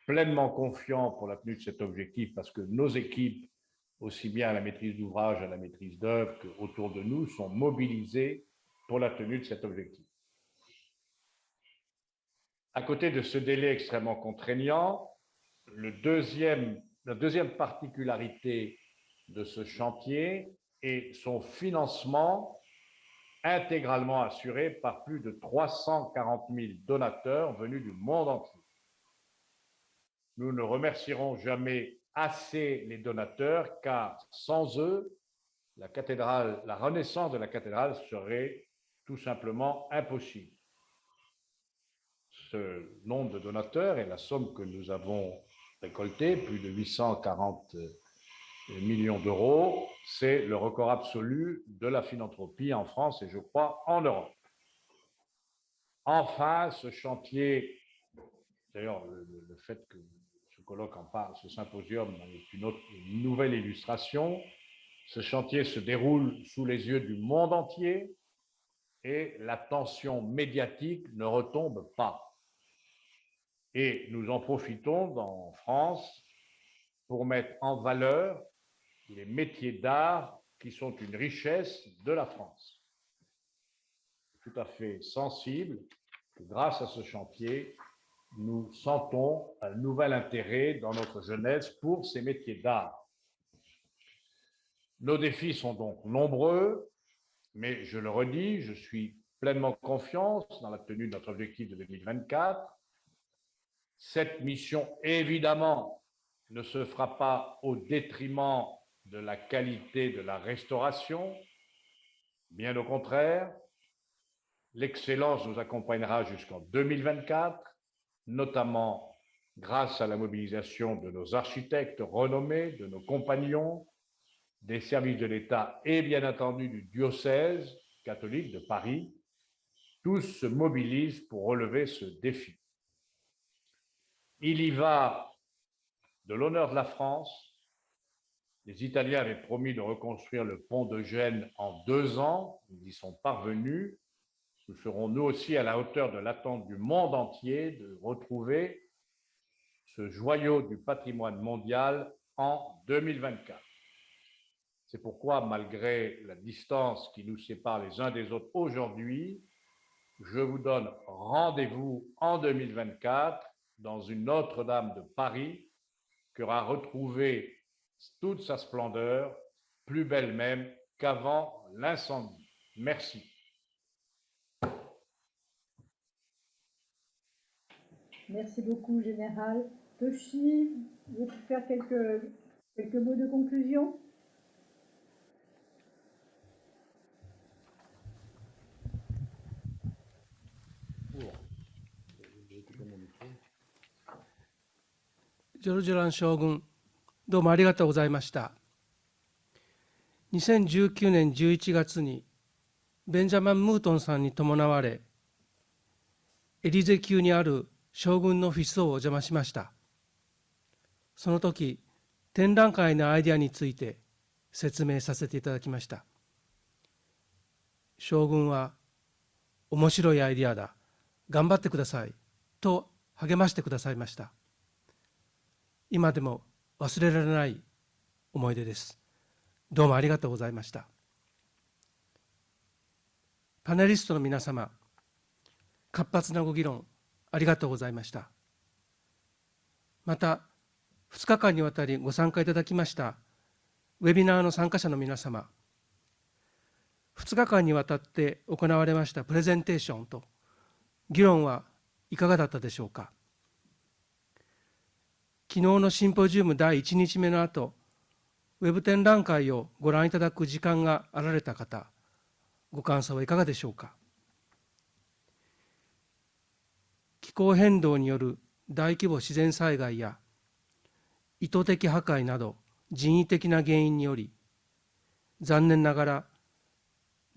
pleinement confiant pour la tenue de cet objectif parce que nos équipes, aussi bien à la maîtrise d'ouvrage, à la maîtrise d'œuvre qu'autour de nous, sont mobilisées pour la tenue de cet objectif. À côté de ce délai extrêmement contraignant, la deuxième particularité de ce chantier est son financement intégralement assuré par plus de 340 000 donateurs venus du monde entier. Nous ne remercierons jamais assez les donateurs, car sans eux, la renaissance de la cathédrale serait tout simplement impossible. Ce nombre de donateurs et la somme que nous avons récoltée, plus de 840 millions d'euros, c'est le record absolu de la philanthropie en France et je crois en Europe. Enfin, ce chantier, d'ailleurs le fait que ce colloque en parle, ce symposium est une nouvelle illustration, Ce chantier se déroule sous les yeux du monde entier et l'attention médiatique ne retombe pas. Et nous en profitons en France pour mettre en valeur les métiers d'art qui sont une richesse de la France. Tout à fait sensible que grâce à ce chantier, nous sentons un nouvel intérêt dans notre jeunesse pour ces métiers d'art. Nos défis sont donc nombreux, mais je le redis, je suis pleinement confiance dans la tenue de notre objectif de 2024. Cette mission, évidemment, ne se fera pas au détriment de la qualité de la restauration. Bien au contraire, l'excellence nous accompagnera jusqu'en 2024, notamment grâce à la mobilisation de nos architectes renommés, de nos compagnons, des services de l'État et bien entendu du diocèse catholique de Paris. Tous se mobilisent pour relever ce défi. Il y va de l'honneur de la France. Les Italiens avaient promis de reconstruire le pont de Gênes en 2 ans. Ils y sont parvenus. Nous serons nous aussi à la hauteur de l'attente du monde entier de retrouver ce joyau du patrimoine mondial en 2024. C'est pourquoi, malgré la distance qui nous sépare les uns des autres aujourd'hui, je vous donne rendez-vous en 2024 dans une Notre-Dame de Paris qui aura retrouvé toute sa splendeur, plus belle même qu'avant l'incendie. Merci. Merci beaucoup, Général. Toshi, veux-tu faire quelques mots de conclusion?ジョルジョラン将軍、どうもありがとうございました。2019年11月にベンジャミン・ムートンさんに伴われ、エリゼ宮にある将軍のオフィスをお邪魔しました。その時、展覧会のアイデアについて説明させていただきました。将軍は、面白いアイデアだ、頑張ってください、と励ましてくださいました。今でも忘れられない思い出です。どうもありがとうございました。パネリストの皆様、活発なご議論ありがとうございました。また、2日間にわたりご参加いただきましたウェビナーの参加者の皆様、2日間にわたって行われましたプレゼンテーションと議論はいかがだったでしょうか。昨日のシンポジウム第1日目の後、ウェブ展覧会をご覧いただく時間があられた方、ご感想はいかがでしょうか。気候変動による大規模自然災害や意図的破壊など人為的な原因により、残念ながら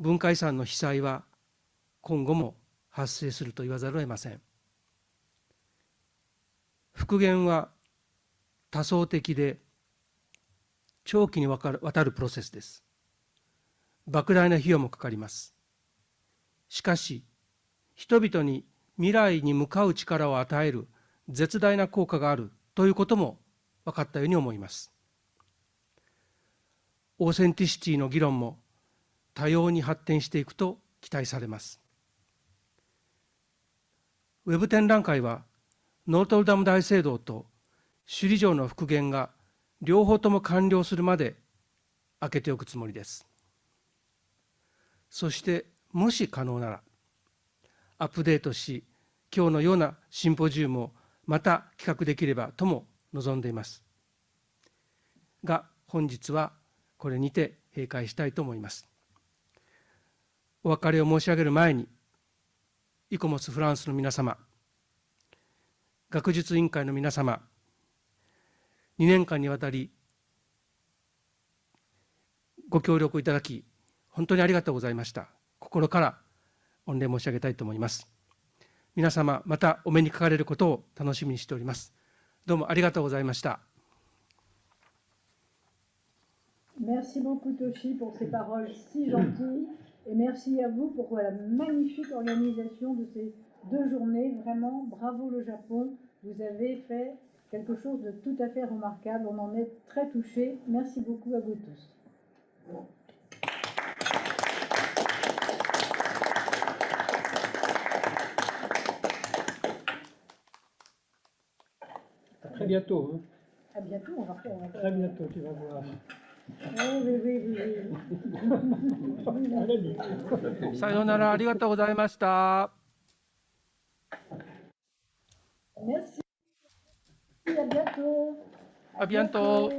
文化遺産の被災は今後も発生すると言わざるを得ません。復元は多層的で長期にわたるプロセスです。莫大な費用もかかります。しかし、人々に未来に向かう力を与える絶大な効果があるということも分かったように思います。オーセンティシティの議論も多様に発展していくと期待されます。ウェブ展覧会は、ノートルダム大聖堂と首里城の復元が両方とも完了するまで開けておくつもりです。そして、もし可能なら、アップデートし、今日のようなシンポジウムをまた企画できればとも望んでいます。が、本日はこれにて閉会したいと思います。お別れを申し上げる前に、イコモスフランスの皆様、学術委員会の皆様、2年間にわたりご協力いただき、本当にありがとうございました。心から御礼申し上げたいと思います。皆様、またお目にかかれることを楽しみにしております。どうもありがとうございました。Merci beaucoup Toshi pour ces paroles si gentilles et merci à vous pour la magnifique organisation de ces 2 journées. Vraiment, bravo le Japon, vous avez fait quelque chose de tout à fait remarquable. On en est très touchés. Merci beaucoup à vous tous. À très bientôt. Hein. À bientôt, on va faire. Très bientôt, tu vas voir.さようなら、ありがとうございました。 Merci. À bientôt. À bientôt.